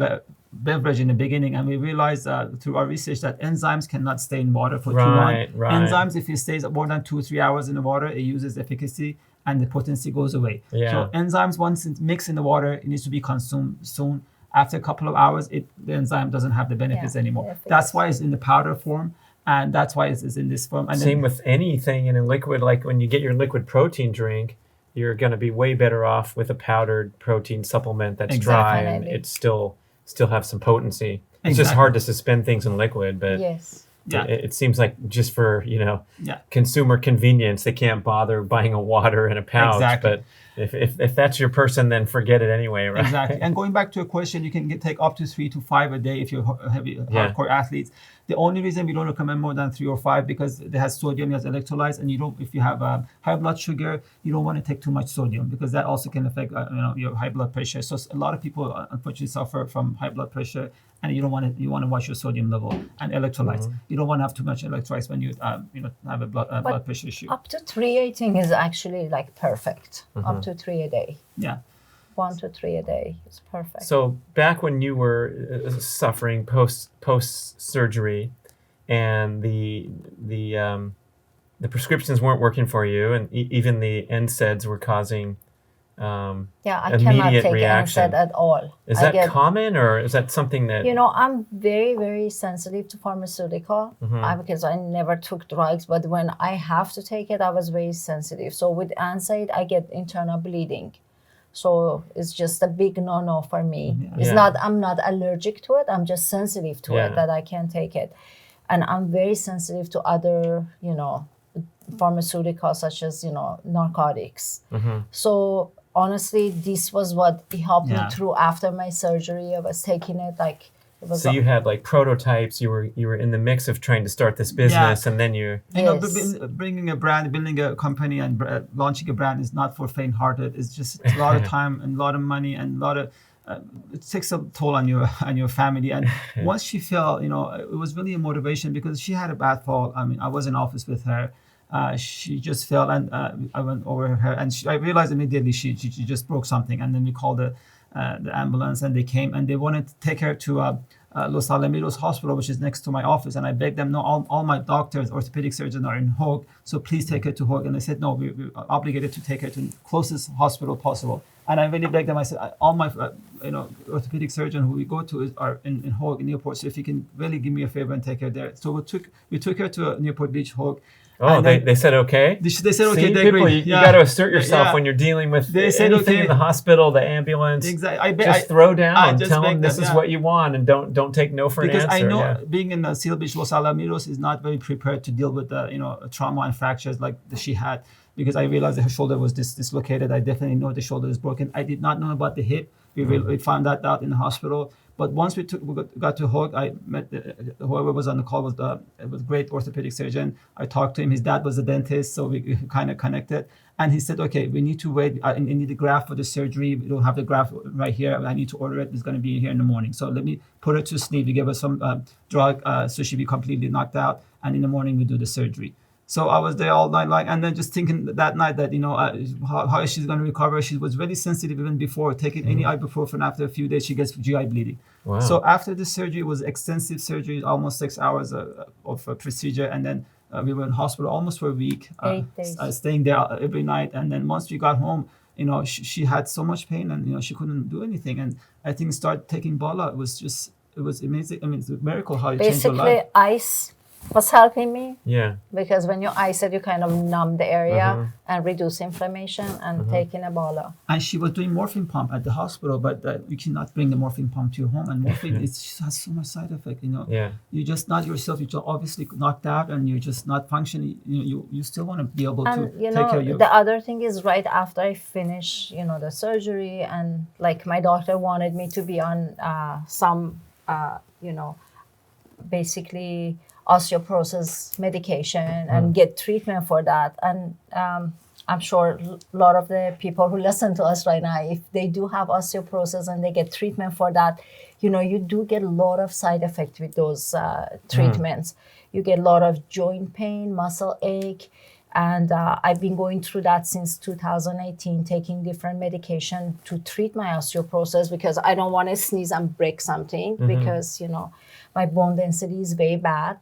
beverage in the beginning, and we realized through our research that enzymes cannot stay in water for too long. Right. Enzymes, if it stays more than 2-3 hours in the water, it loses efficacy and the potency goes away. Yeah. So enzymes, once it's mixed in the water, it needs to be consumed soon. After a couple of hours, the enzyme doesn't have the benefits anymore. efficacy. That's why it's in the powder form, and that's why it's in this form. And Same with anything in a liquid. Like when you get your liquid protein drink, you're going to be way better off with a powdered protein supplement that's dry and Definitely. it still have some potency. It's just Exactly. hard to suspend things in liquid, but Yes. Yeah. it seems like just for Yeah. consumer convenience, they can't bother buying a water in a pouch. Exactly. But if that's your person, then forget it anyway, right? Exactly. And going back to your question, you can take up to 3 to 5 a day if you're heavy hardcore athletes. The only reason we don't recommend more than 3 or 5, because it has sodium, it has electrolytes, and if you have high blood sugar, you don't want to take too much sodium, because that also can affect your high blood pressure. So a lot of people unfortunately suffer from high blood pressure, and you want to watch your sodium level and electrolytes. You don't want to have too much electrolytes when you have a blood pressure issue. Up to 3, I think, is actually like perfect. Up to 3 a day. Yeah. 1 to 3 a day is perfect. So back when you were suffering post surgery, and the prescriptions weren't working for you, and even the NSAIDs were causing I cannot immediate take reaction. NSAID at all. Is I that common, or is that something that I'm very, very sensitive to pharmaceutical because I never took drugs. But when I have to take it, I was very sensitive. So with NSAID, I get internal bleeding. So it's just a big no-no for me. Yeah. I'm not allergic to it. I'm just sensitive to it that I can't take it. And I'm very sensitive to other, pharmaceuticals such as, narcotics. So honestly, this was what helped me through after my surgery. I was taking it like it was. So you had like prototypes. You were in the mix of trying to start this business, and then you. Bringing a brand, building a company, and launching a brand is not for faint-hearted. It's just a lot of time and a lot of money and a lot of. It takes a toll on your family. And once she fell, it was really a motivation, because she had a bad fall. I mean, I was in office with her. She just fell, and I went over her, and I realized immediately she just broke something. And then we called the ambulance, and they came, and they wanted to take her to Los Alamitos Hospital, which is next to my office. And I begged them, no, all my doctors, orthopedic surgeons are in Hoag, so please take her to Hoag. And they said, no, we're obligated to take her to the closest hospital possible. And I really begged them. I said, all my orthopedic surgeons who we go to are in Hoag, in Newport. So if you can really give me a favor and take her there. So we took her to Newport Beach, Hoag. Oh, they said okay. They said okay. See, They people, agreed. you got to assert yourself when you're dealing with anything in the hospital, the ambulance. Exactly. Just throw down. just Tell them beg this them, is what you want, and don't take no for an answer. Because I know being in Seal Beach, Los Alamitos is not very prepared to deal with trauma and fractures like she had. Because I realized that her shoulder was dislocated. I definitely know the shoulder is broken. I did not know about the hip. We found that out in the hospital. But once we got to Hoag, I met whoever was on the call was a great orthopedic surgeon. I talked to him. His dad was a dentist, so we kind of connected. And he said, okay, we need to wait. I need a graft for the surgery. We don't have the graft right here. I need to order it. It's going to be here in the morning. So let me put her to sleep. We give her some drug so she'll be completely knocked out. And in the morning, we do the surgery. So I was there all night long, and then just thinking that night that, how she's going to recover. She was very sensitive even before. Taking any ibuprofen, after a few days, she gets GI bleeding. Wow. So after the surgery, it was extensive surgery, almost 6 hours of a procedure. And then we were in hospital almost for a week, 8 days. Staying there every night. And then once we got home, she had so much pain, and, she couldn't do anything. And I think start taking Bala, it was amazing. I mean, it's a miracle how it changed her life. Basically, ice was helping me Yeah. because when you ice it, you kind of numb the area and reduce inflammation and taking a Bala. And she was doing morphine pump at the hospital, but you cannot bring the morphine pump to your home. And morphine has so much side effect. Yeah. You're just not yourself. You're just obviously knocked out, and you're just not functioning. You still want to be able to And take care of your. the other thing is right after I finish, the surgery, and like my doctor wanted me to be on some, basically osteoporosis medication and get treatment for that. And I'm sure a lot of the people who listen to us right now, if they do have osteoporosis and they get treatment for that, you do get a lot of side effects with those treatments. You get a lot of joint pain, muscle ache. And I've been going through that since 2018, taking different medication to treat my osteoporosis because I don't want to sneeze and break something because, my bone density is very bad.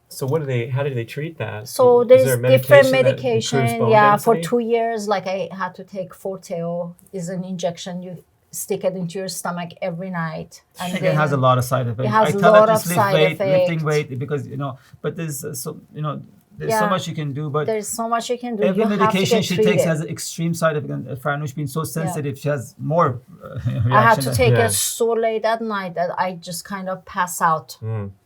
So how do they treat that? So Is there's there different that improves medication. bone Yeah, for density? 2 years, like I had to take Forteo, is an injection. You stick it into your stomach every night. And Again, it has a lot of side effects. It has I a tell her lot to of lift side weight, lifting effects. weight, because but there's there's so much you can do, but There's so much you can do. every You have to medication get she treated. takes has an extreme side effect. And Farnoush being so sensitive, she has more reaction. I had to take Yeah. it so late at night that I just kind of pass out.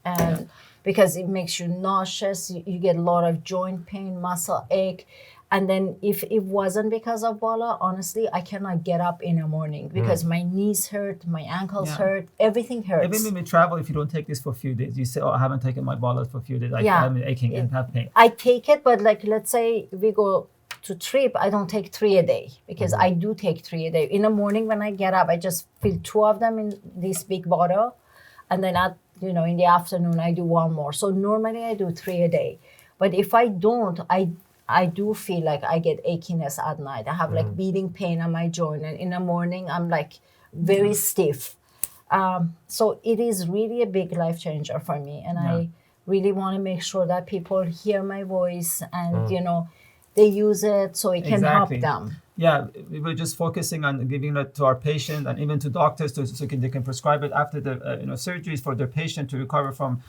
And because it makes you nauseous, you get a lot of joint pain, muscle ache. And then if it wasn't because of Bala, honestly, I cannot get up in the morning because my knees hurt, my ankles hurt, everything hurts. Even when we travel, if you don't take this for a few days, you say, "Oh, I haven't taken my bottles for a few days. I'm aching and have pain." I take it, but like let's say we go to trip, I don't take 3 a day because I do take 3 a day. In the morning when I get up, I just fill 2 of them in this big bottle, and then in the afternoon I do 1 more. So normally I do 3 a day, but if I don't, I do feel like I get achiness at night. I have like beating pain on my joint, and in the morning I'm like very stiff. So it is really a big life changer for me, and I really want to make sure that people hear my voice and they use it so it can help them. Yeah, we were just focusing on giving it to our patient and even to doctors so they can prescribe it after the surgeries for their patient to recover from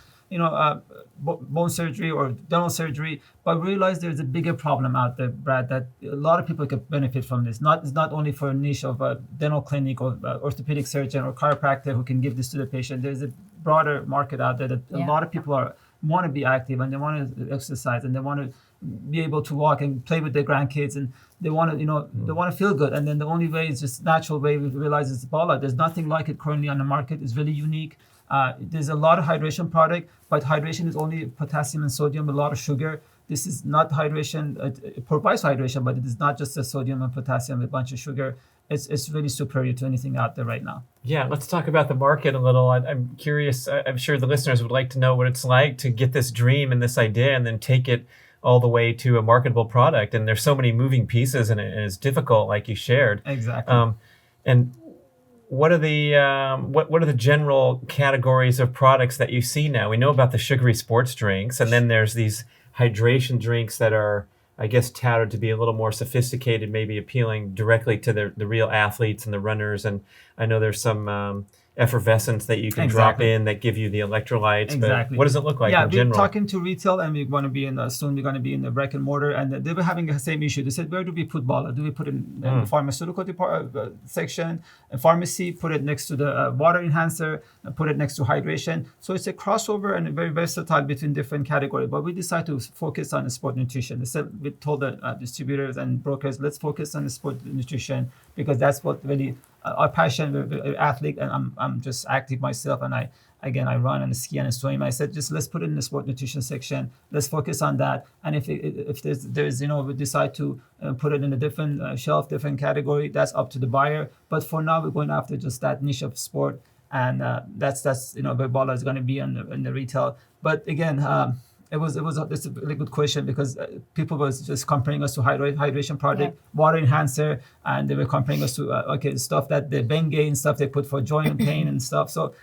bone surgery or dental surgery. But realize there's a bigger problem out there, Brad, that a lot of people could benefit from this. It's not only for a niche of a dental clinic or orthopedic surgeon or chiropractor who can give this to the patient. There's a broader market out there that a lot of people want to be active and they want to exercise and they want to be able to walk and play with their grandkids, and they want to they want to feel good. And then the only way is just natural way we realize is Bala. There's nothing like it currently on the market. It's really unique. There's a lot of hydration product, but hydration is only potassium and sodium, a lot of sugar. This is not hydration. It provides hydration, but it is not just the sodium and potassium, a bunch of sugar. It's really superior to anything out there right now. Yeah, let's talk about the market a little. I'm curious. I'm sure the listeners would like to know what it's like to get this dream and this idea and then take it all the way to a marketable product. And there's so many moving pieces in it, and it's difficult, like you shared. Exactly. And what are the what are the general categories of products that you see now? We know about the sugary sports drinks, and then there's these hydration drinks that are, I guess, touted to be a little more sophisticated, maybe appealing directly to the real athletes and the runners. And I know there's some effervescence that you can drop in that give you the electrolytes. Exactly. But what does it look like Yeah, in we're general? talking to retail, and we want to be soon we're going to be in the brick and mortar, and they were having the same issue. They said, where do we put Bala? Do we put it in the pharmaceutical section, a pharmacy, put it next to the water enhancer, put it next to hydration? So it's a crossover and very versatile between different categories. But we decided to focus on sport nutrition. They said, we told the distributors and brokers, let's focus on the sport nutrition because that's what really our passion. We're athlete, and I'm just active myself, and I run and ski and swim. I said, just let's put it in the sport nutrition section. Let's focus on that. And if there's we decide to put it in a different shelf, different category, that's up to the buyer. But for now, we're going after just that niche of sport, and that's where Bala is going to be in the retail. But again. It's a really good question because people was just comparing us to hydration product, water enhancer, and they were comparing us to stuff that the Bengay stuff they put for joint pain and stuff. So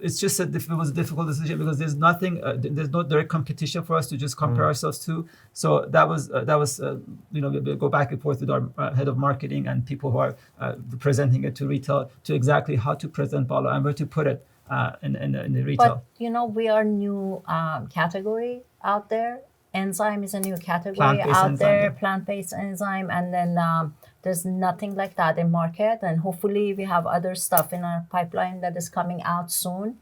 it's just it was a difficult decision because there's nothing, there's no direct competition for us to just compare ourselves to. So that was we go back and forth with our head of marketing and people who are presenting it to retail to exactly how to present Bala and where to put it. in the retail. But we are new category out there. Enzyme is a new category Plant-based out enzyme, there, yeah. plant-based enzyme, and then there's nothing like that in market. And hopefully we have other stuff in our pipeline that is coming out soon.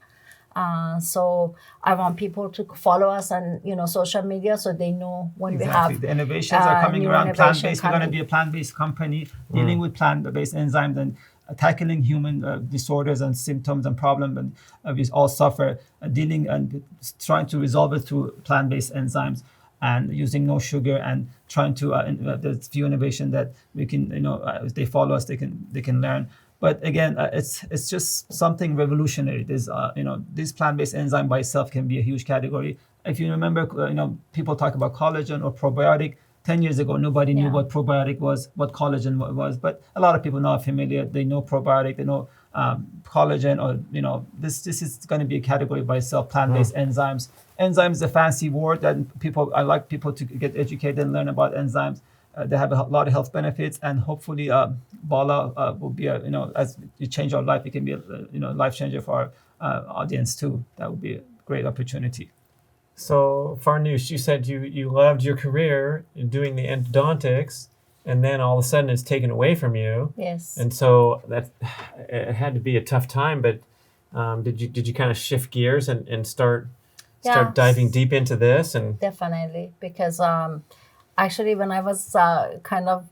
So I want people to follow us on social media so they know when we have The innovations are coming new around innovation plant-based. We're going to coming. be a plant-based company dealing with plant-based enzymes and tackling human disorders and symptoms and problems, and we all suffer, dealing and trying to resolve it through plant-based enzymes and using no sugar, and trying to there's few innovation that we can if they follow us they can learn. But again, it's just something revolutionary. There's this plant-based enzyme by itself can be a huge category. If you remember, people talk about collagen or probiotic. 10 years ago, nobody knew what probiotic was, what collagen was. But a lot of people now are familiar. They know probiotic, they know collagen, or this is going to be a category by itself. Plant-based enzymes. Enzymes is a fancy word that I like people to get educated and learn about enzymes. They have a lot of health benefits, and hopefully Bala will be as you change our life, it can be a life changer for our audience too. That would be a great opportunity. So Farnoush, you said you loved your career in doing the endodontics, and then all of a sudden it's taken away from you. Yes. And so it had to be a tough time. But did you kind of shift gears and start diving deep into this? And definitely, because actually when I was kind of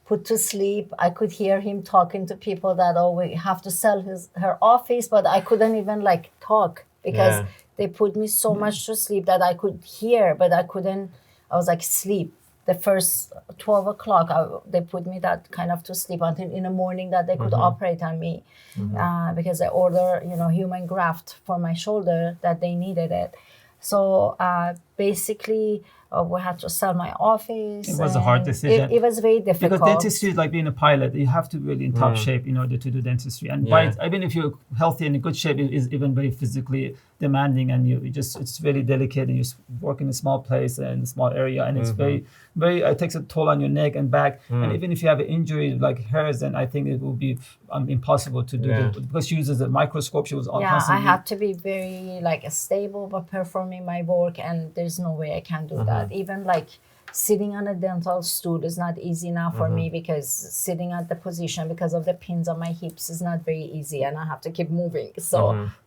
put to sleep, I could hear him talking to people that, we have to sell her office, but I couldn't even talk because they put me so much to sleep that I could hear, but I couldn't. I was sleep. The first 12 o'clock, they put me that kind of to sleep until in the morning that they could operate on me because I ordered, human graft for my shoulder that they needed it. So basically, we had to sell my office. It was a hard decision. It was very difficult. Because dentistry is like being a pilot. You have to be really in top shape in order to do dentistry. And even if you're healthy and in good shape, it is even very physically demanding, and it's really delicate, and you work in a small place and a small area, and it's very, very, it takes a toll on your neck and back. And even if you have an injury like hers, then I think it will be impossible to do it, because she uses a microscope. She was constantly. I had to be very stable but performing my work, and there's no way I can do that. Even sitting on a dental stool is not easy now for me, because sitting at the position because of the pins on my hips is not very easy, and I have to keep moving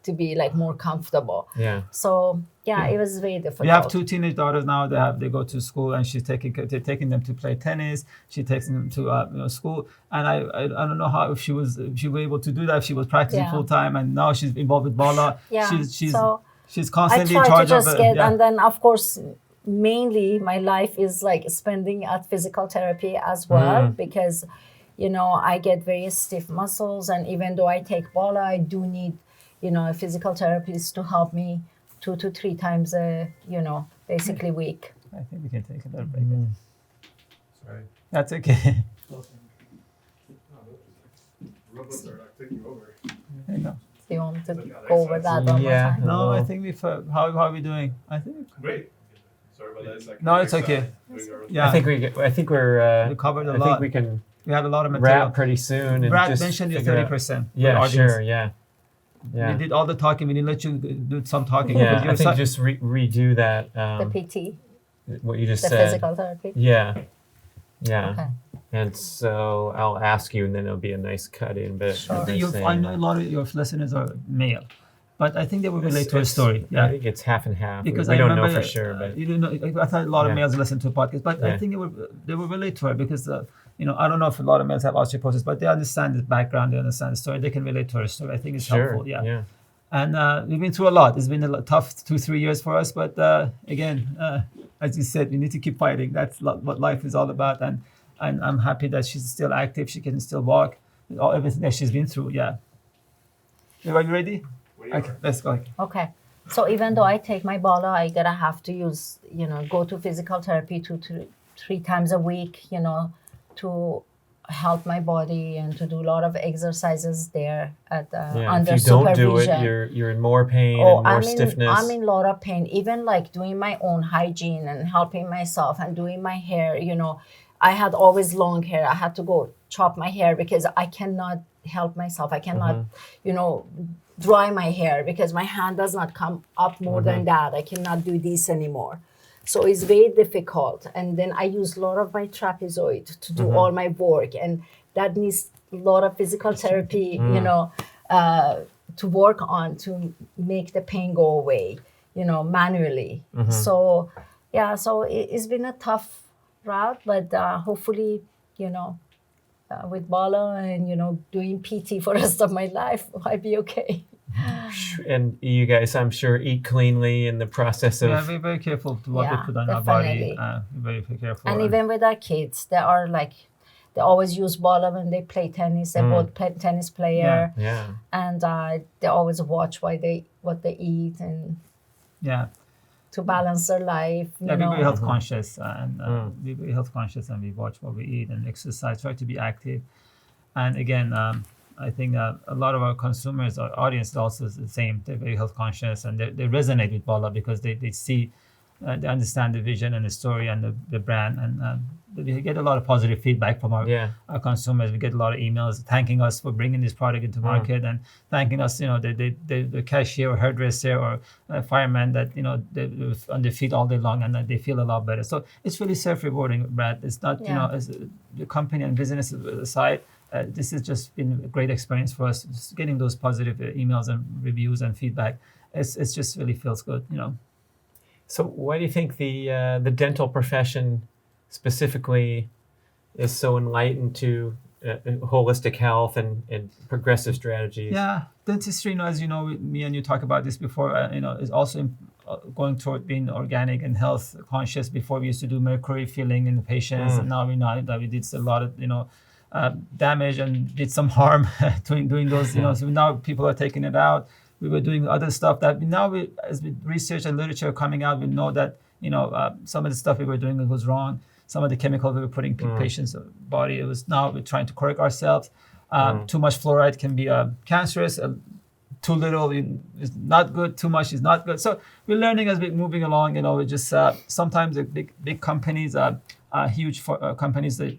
to be more comfortable. So it was very difficult. We have 2 teenage daughters now. They go to school, and they're taking them to play tennis. She takes them to school, and I don't know how if she was able to do that if she was practicing full time, and now she's involved with Bala. She's constantly in charge of it. And then of course, mainly my life is spending at physical therapy as well, because I get very stiff muscles, and even though I take Bala, I do need a physical therapist to help me 2 to 3 times a basically week. I think we can take a little break. Sorry. That's okay. Robots are taking over. I know. Do you want me to go over that one more time? No, I think we've. How are we doing? I think. Great. Sorry about that. It's No, it's okay. I think we're. We covered a I lot. think we can We had a lot of material. wrap pretty soon. And B.rad just mentioned you figure out- 30%. Yeah, sure. Yeah. We did all the talking. We didn't let you do some talking. Yeah, because I think just redo that. The PT, What you just the said. physical therapy. Yeah. Yeah. Okay. And so I'll ask you, and then it'll be a nice cut in. But Sure. I know a lot of your listeners are male, but I think they will relate to a story. I think it's half and half. Because we I don't remember, know for sure, but you don't know. I thought a lot of males listen to podcasts, but I Yeah. think they will relate to her because I don't know if a lot of males have osteoporosis, but they understand the background, they understand the story, they can relate to her story. I think it's sure. helpful. Yeah. Yeah. And we've been through a lot. It's been a tough 2-3 years for us, but again, as you said, we need to keep fighting. That's what life is all about, and I'm happy that she's still active. She can still walk. Everything that she's been through. Yeah. Are you ready? Okay, let's go. Okay. So even though I take my Bala, I gotta have to use, go to physical therapy 2 to 3 times a week, to help my body and to do a lot of exercises there at under if you don't supervision. do it, you're in more pain and more stiffness. I'm in a lot of pain. Even doing my own hygiene and helping myself and doing my hair, I had always long hair. I had to go chop my hair because I cannot help myself. I cannot, dry my hair because my hand does not come up more than that. I cannot do this anymore. So it's very difficult. And then I use a lot of my trapezoid to do all my work. And that needs a lot of physical therapy, to work on to make the pain go away, manually. So, yeah, so it's been a tough route, but hopefully, with Bala and, doing PT for the rest of my life, I'll be okay. And you guys, I'm sure, eat cleanly in the process of... Yeah, we're very careful to what we put on definitely. our body. We're very careful. And even with our kids, they are like, they always use Bala when they play tennis. They're both tennis player. Yeah. And they always watch what they eat and to balance their life. We're very health conscious and we're very health conscious, and we watch what we eat and exercise, try to be active. And again, I think a lot of our consumers, our audience is also the same. They're very health conscious, and they resonate with Bala because they see, they understand the vision and the story and the brand, and we get a lot of positive feedback from our consumers. We get a lot of emails thanking us for bringing this product into market and thanking us, the cashier or hairdresser or fireman that, they're on their feet all day long and that they feel a lot better. So it's really self-rewarding, Brad. It's not, as the company and business aside, this has just been a great experience for us. Just getting those positive emails and reviews and feedback, it's just really feels good, So why do you think the dental profession specifically is so enlightened to holistic health and progressive strategies? Yeah, dentistry, as you know, me and you talked about this before, is also going toward being organic and health conscious. Before we used to do mercury filling in the patients, and now we know that we did a lot of, damage and did some harm doing those, so now people are taking it out. We were doing other stuff that as with research and literature coming out, we know that, some of the stuff we were doing was wrong. Some of the chemicals we were putting in patients' body, now we're trying to correct ourselves. Too much fluoride can be cancerous. Too little is not good. Too much is not good. So we're learning as we're moving along. We just sometimes the big companies, huge companies, they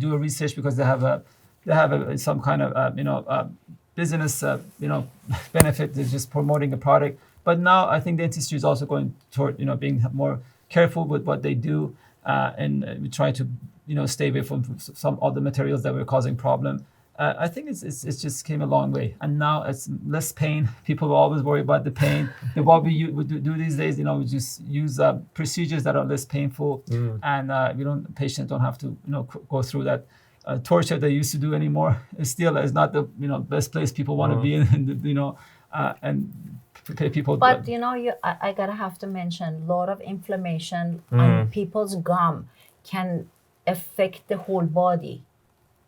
do a research because they have some kind of business benefit. They're just promoting a product. But now I think the industry is also going toward being more careful with what they do, and we try to stay away from some other materials that were causing problem. I think it's just came a long way, and now it's less pain. People always worry about the pain. And what we do these days, we just use procedures that are less painful, and patients don't have to go through that torture they used to do anymore. It still is not the best place people want to be in, and people. But I gotta have to mention, a lot of inflammation on people's gum can affect the whole body.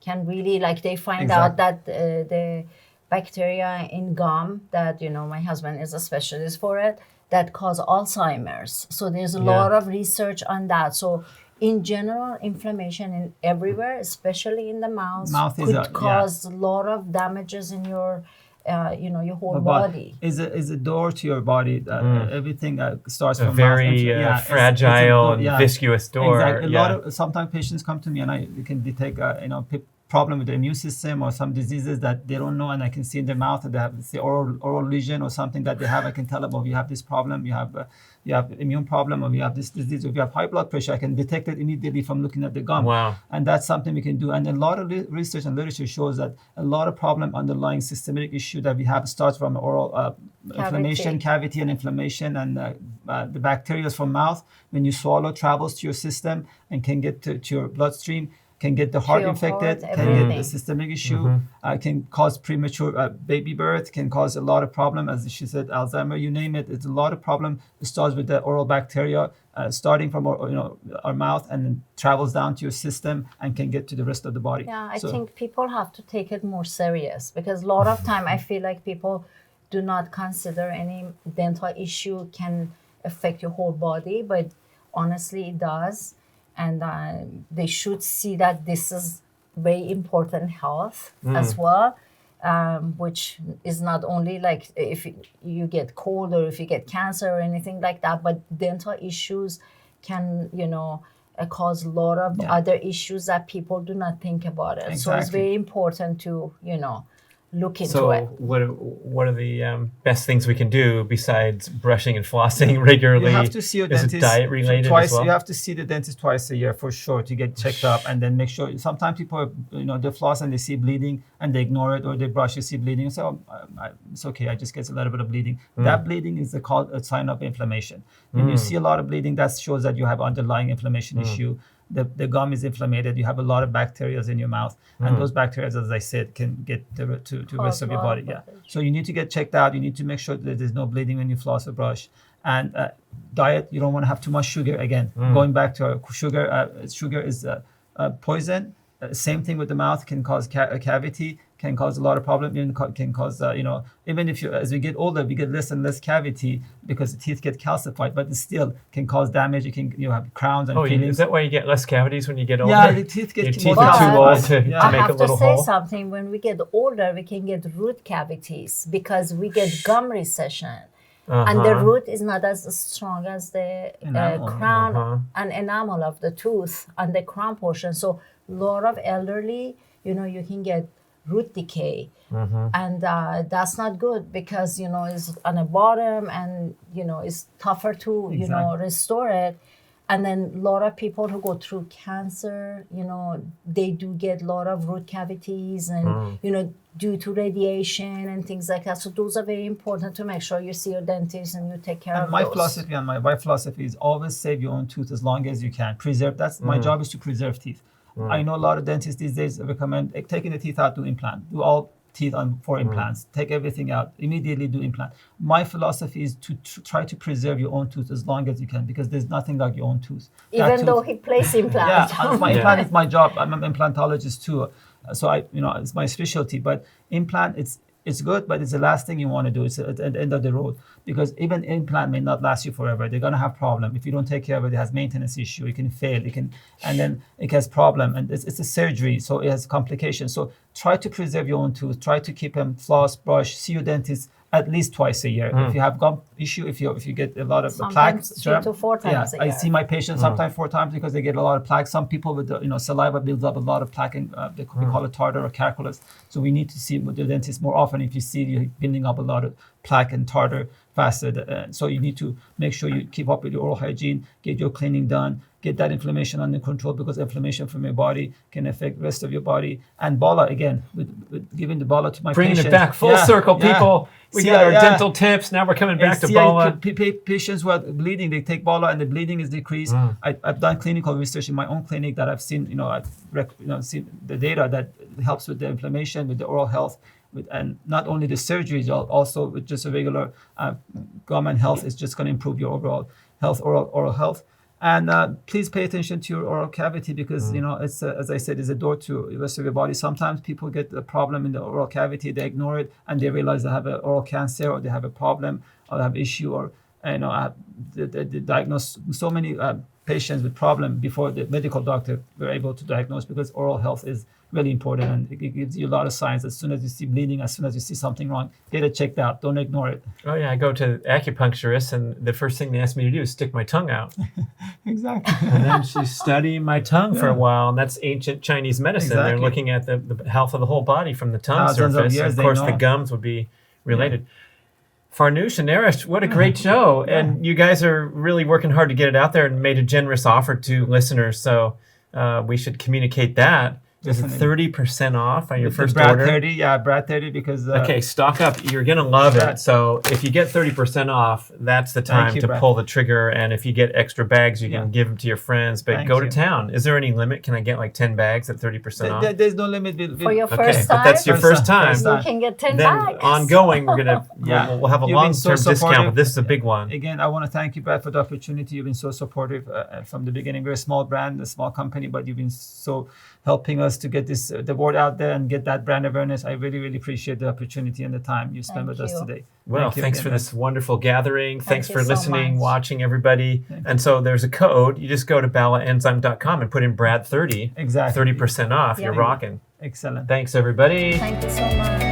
Can really, like, they find out that the bacteria in gum that my husband is a specialist for it, that cause Alzheimer's. So there's a lot of research on that. So in general, inflammation in everywhere, especially in the mouth could cause a lot of damages in your your whole body. Is a door to your body. Everything starts a from very fragile and viscous door. Exactly. Sometimes patients come to me and I can detect problem with the immune system or some diseases that they don't know, and I can see in their mouth that they have oral lesion or something that they have. I can tell them, you have this problem, you have immune problem, or you have this disease, or you have high blood pressure. I can detect it immediately from looking at the gum. Wow. And that's something we can do. And a lot of research and literature shows that a lot of problem underlying systemic issue that we have starts from oral inflammation, cavity and inflammation, and the bacteria from mouth, when you swallow, travels to your system and can get to your bloodstream, can get the heart infected, can get the systemic issue, can cause premature baby birth, can cause a lot of problem, as she said, Alzheimer, you name it. It's a lot of problem. It starts with the oral bacteria, starting from our mouth, and then travels down to your system and can get to the rest of the body. Yeah, I think people have to take it more serious, because a lot of time I feel like people do not consider any dental issue can affect your whole body, but honestly it does. And they should see that this is very important health as well, which is not only like if you get cold or if you get cancer or anything like that, but dental issues can, cause a lot of other issues that people do not think about it. Exactly. So it's very important to, look into So it. what are the best things we can do besides brushing and flossing regularly? You have to see your Is dentist it diet related twice. as well? You have to see the dentist twice a year for sure to get checked up, and then make sure. Sometimes people, they floss and they see bleeding and they ignore it, or they brush, you see bleeding, so it's okay. I just get a little bit of bleeding. That bleeding is called a sign of inflammation. When you see a lot of bleeding, that shows that you have underlying inflammation issue. The gum is inflamed. You have a lot of bacteria in your mouth, and those bacteria, as I said, can get to the rest of your body. Yeah. So you need to get checked out. You need to make sure that there's no bleeding when you floss or brush. And diet, you don't want to have too much sugar. Again, going back to sugar, sugar is poison. Same thing with the mouth, can cause a cavity, can cause a lot of problems, even can cause, even if as we get older, we get less and less cavity because the teeth get calcified, but it still can cause damage. You have crowns and peelings. Is that why you get less cavities when you get older? Yeah, the teeth get Your teeth more are too calcified. old to Yeah. make I a have to little say hole. something. When we get older, we can get root cavities because we get gum recession. And the root is not as strong as the Enamel. crown and enamel of the tooth and the crown portion. So a lot of elderly, you can get root decay. And that's not good because, it's on the bottom and, it's tougher to, restore it. And then a lot of people who go through cancer, they do get a lot of root cavities and, due to radiation and things like that. So those are very important to make sure you see your dentist and you take care of My those. philosophy and my wife philosophy is always save your own tooth as long as you can. Preserve. That's my job, is to preserve teeth. I know a lot of dentists these days recommend taking the teeth out, do implant. Do all teeth for implants. Take everything out. Immediately do implant. My philosophy is to try to preserve your own tooth as long as you can, because there's nothing like your own tooth. Even though he plays implant. Yeah, my implant is my job. I'm an implantologist too. So it's my specialty. But implant, it's good, but it's the last thing you want to do. It's at the end of the road, because even implant may not last you forever. They're gonna have problem if you don't take care of it. It has maintenance issue. It can fail. And then it has problem, and it's a surgery, so it has complications. So try to preserve your own tooth. Try to keep them floss, brush, see your dentist at least twice a year. If you have gum issue, if you get a lot of plaque, Sometimes 3 to 4 times a I year. see my patients sometimes 4 times because they get a lot of plaque. Some people with saliva builds up a lot of plaque, and we call it tartar or calculus. So we need to see with the dentist more often if you see you building up a lot of plaque and tartar faster. So you need to make sure you keep up with your oral hygiene, get your cleaning done, get that inflammation under control, because inflammation from your body can affect the rest of your body. And Bala, again, with giving the Bala to my Bringing patients. it back full circle, people. We See, got our yeah. dental tips. Now we're coming back to See, Bala. Patients who are bleeding, they take Bala and the bleeding is decreased. I've done clinical research in my own clinic that I've seen, seen the data that helps with the inflammation, with the oral health, and not only the surgeries, also with just a regular gum and health is just going to improve your overall health, oral health. And please pay attention to your oral cavity, because it's as I said, is a door to the rest of your body. Sometimes people get a problem in the oral cavity, they ignore it, and they realize they have an oral cancer, or they have a problem, or they have issue, or they diagnose so many patients with problem before the medical doctor were able to diagnose, because oral health is really important, and it gives you a lot of signs. As soon as you see bleeding, as soon as you see something wrong, get it checked out. Don't ignore it. Oh yeah, I go to acupuncturist, and the first thing they ask me to do is stick my tongue out. Exactly. And then she's studying my tongue for a while, and that's ancient Chinese medicine. They're Exactly. looking at the health of the whole body from the tongue Thousands of surface. years Of they course, know. the gums would be related. Farnoush and Arash, what a great show. And you guys are really working hard to get it out there, and made a generous offer to listeners. So we should communicate that. Is it Definitely. 30% off on your The first B.rad order? 30, yeah, B.rad 30, because Okay, stock up. You're going to love B.rad. it. So if you get 30% off, that's the time you, to B.rad. pull the trigger. And if you get extra bags, you can give them to your friends. But Thank go to you. town. Is there any limit? Can I get like 10 bags at 30% off? there's no limit. For your Okay, first but time, that's your first time. First you time. can get 10 Then bags. ongoing, we're gonna Yeah. we'll have a You've been long-term so discount, supportive. but this is a big one. Again, I want to thank you, Brad, for the opportunity. You've been so supportive from the beginning. We're a small brand, a small company, but you've been so helping us to get the word out there and get that brand awareness. I really, really appreciate the opportunity and the time you spent Thank with us you. today. Well, Thank you thanks again, for man. this wonderful gathering. Thanks you for so listening, much. watching, everybody. Thank And so there's a code. You just go to balaenzyme.com and put in Brad30. Exactly. 30% off. You're Yeah. rocking. Excellent. Thanks, everybody. Thank you so much.